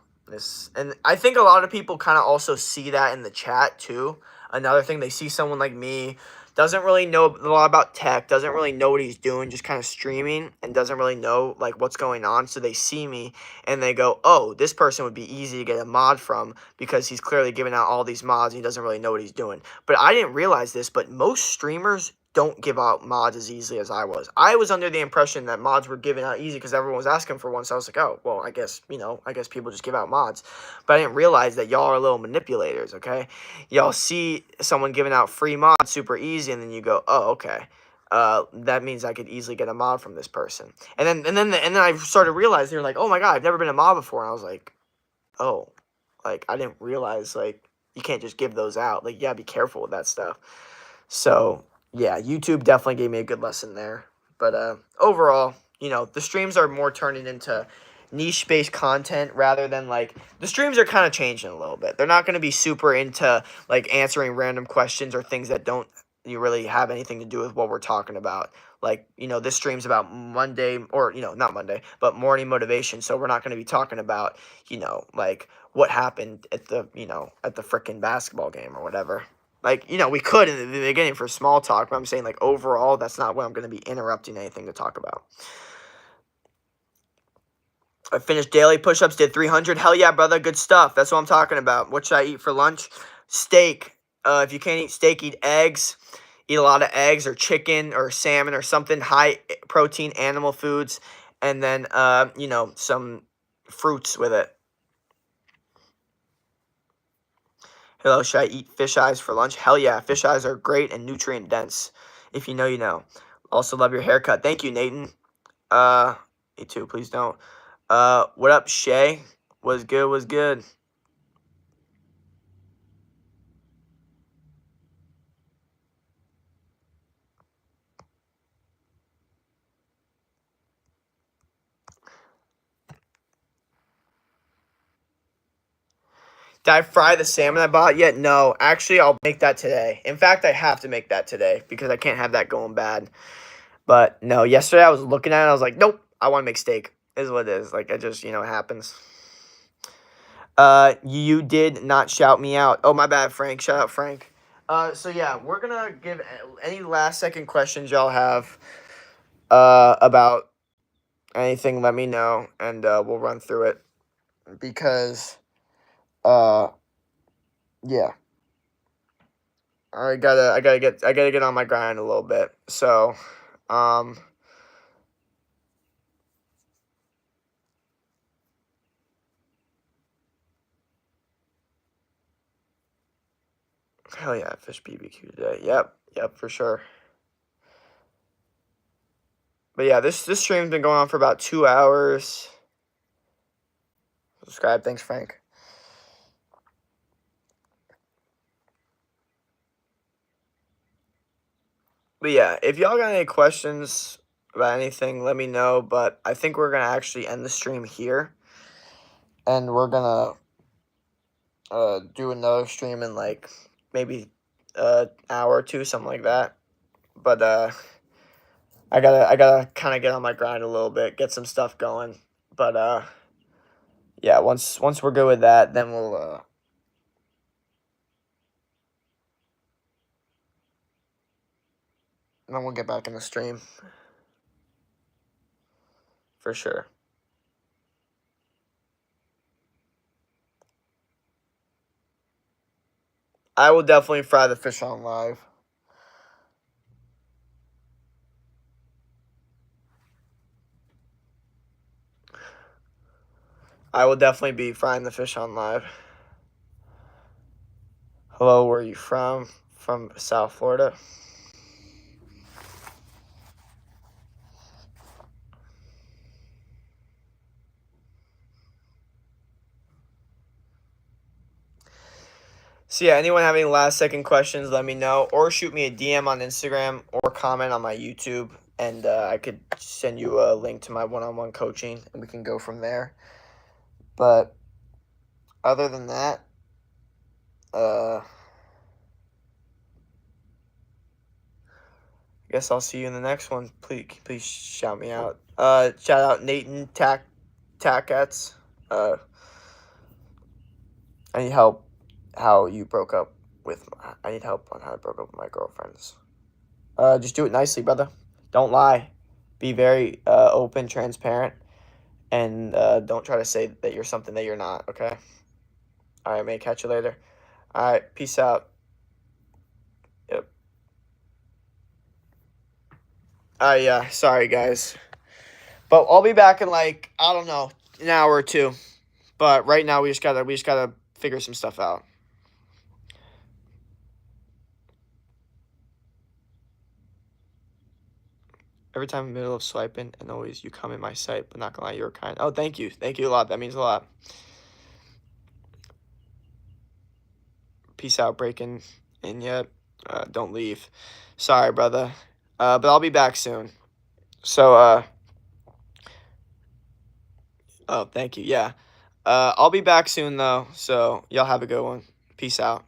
And I think a lot of people kind of also see that in the chat too. Another thing, they see someone like me, doesn't really know a lot about tech, doesn't really know what he's doing, just kind of streaming, and doesn't really know like what's going on. So they see me and they go, oh, this person would be easy to get a mod from because he's clearly giving out all these mods and he doesn't really know what he's doing. But I didn't realize this, but most streamers don't give out mods as easily as I was. I was under the impression that mods were given out easy because everyone was asking for one. So I was like, oh, well, I guess people just give out mods. But I didn't realize that y'all are little manipulators, okay? Y'all see someone giving out free mods super easy, and then you go, oh, okay. That means I could easily get a mod from this person. And then I started realizing, they were like, oh my God, I've never been a mod before. And I was like, oh, like, I didn't realize, like, you can't just give those out. Like, you gotta be careful with that stuff. So, yeah, YouTube definitely gave me a good lesson there. But overall, the streams are more turning into niche-based content rather than, like, the streams are kind of changing a little bit. They're not going to be super into, like, answering random questions or things that don't really have anything to do with what we're talking about. Like, this stream's about Monday, or, not Monday, but morning motivation. So we're not going to be talking about, like, what happened at the frickin' basketball game or whatever. Like, we could in the beginning for small talk, but I'm saying, like, overall, that's not what I'm going to be interrupting anything to talk about. I finished daily push-ups, did 300. Hell yeah, brother, good stuff. That's what I'm talking about. What should I eat for lunch? Steak. If you can't eat steak, eat eggs. Eat a lot of eggs or chicken or salmon or something, high-protein animal foods, and then, some fruits with it. Hello, should I eat fish eyes for lunch? Hell yeah, fish eyes are great and nutrient dense. If you know, you know. Also love your haircut. Thank you, Nathan. Me too. Please don't. What up, Shay? Was good. Was good. Did I fry the salmon I bought yet? No. Actually, I'll make that today. In fact, I have to make that today because I can't have that going bad. But no, yesterday I was looking at it. I was like, nope, I want to make steak. Is what it is. Like, it just, it happens. You did not shout me out. Oh, my bad, Frank. Shout out, Frank. So yeah, we're gonna give any last second questions y'all have about anything. Let me know, and we'll run through it because yeah, I gotta get on my grind a little bit. So hell yeah, fish BBQ today. Yep, for sure. But yeah, this stream's been going on for about 2 hours. Subscribe, thanks, Frank. But yeah, if y'all got any questions about anything, let me know. But I think we're gonna actually end the stream here, and we're gonna do another stream in like maybe an hour or two, something like that. But I gotta kind of get on my grind a little bit, get some stuff going. But yeah, once we're good with that, then we'll get back in the stream for sure. I will definitely fry the fish on live. I will definitely be frying the fish on live. Hello, where are you from? From South Florida. So yeah, anyone have any last second questions, let me know. Or shoot me a DM on Instagram or comment on my YouTube. And I could send you a link to my one-on-one coaching, and we can go from there. But other than that, I guess I'll see you in the next one. Please shout me out. Shout out Nathan Tackets. I need help how you broke up with. I need help on how I broke up with my girlfriends. Just do it nicely, brother. Don't lie. Be very open, transparent, and don't try to say that you're something that you're not. Okay. All right, may catch you later. All right, peace out. Yep. Yeah, sorry guys, but I'll be back in like I don't know an hour or two. But right now we just gotta figure some stuff out. Every time in the middle of swiping, and always you come in my sight, but not gonna lie, you're kind. Oh, thank you a lot. That means a lot. Peace out, breaking in yet. Don't leave. Sorry, brother. But I'll be back soon. So, oh, thank you. Yeah. I'll be back soon, though. So, y'all have a good one. Peace out.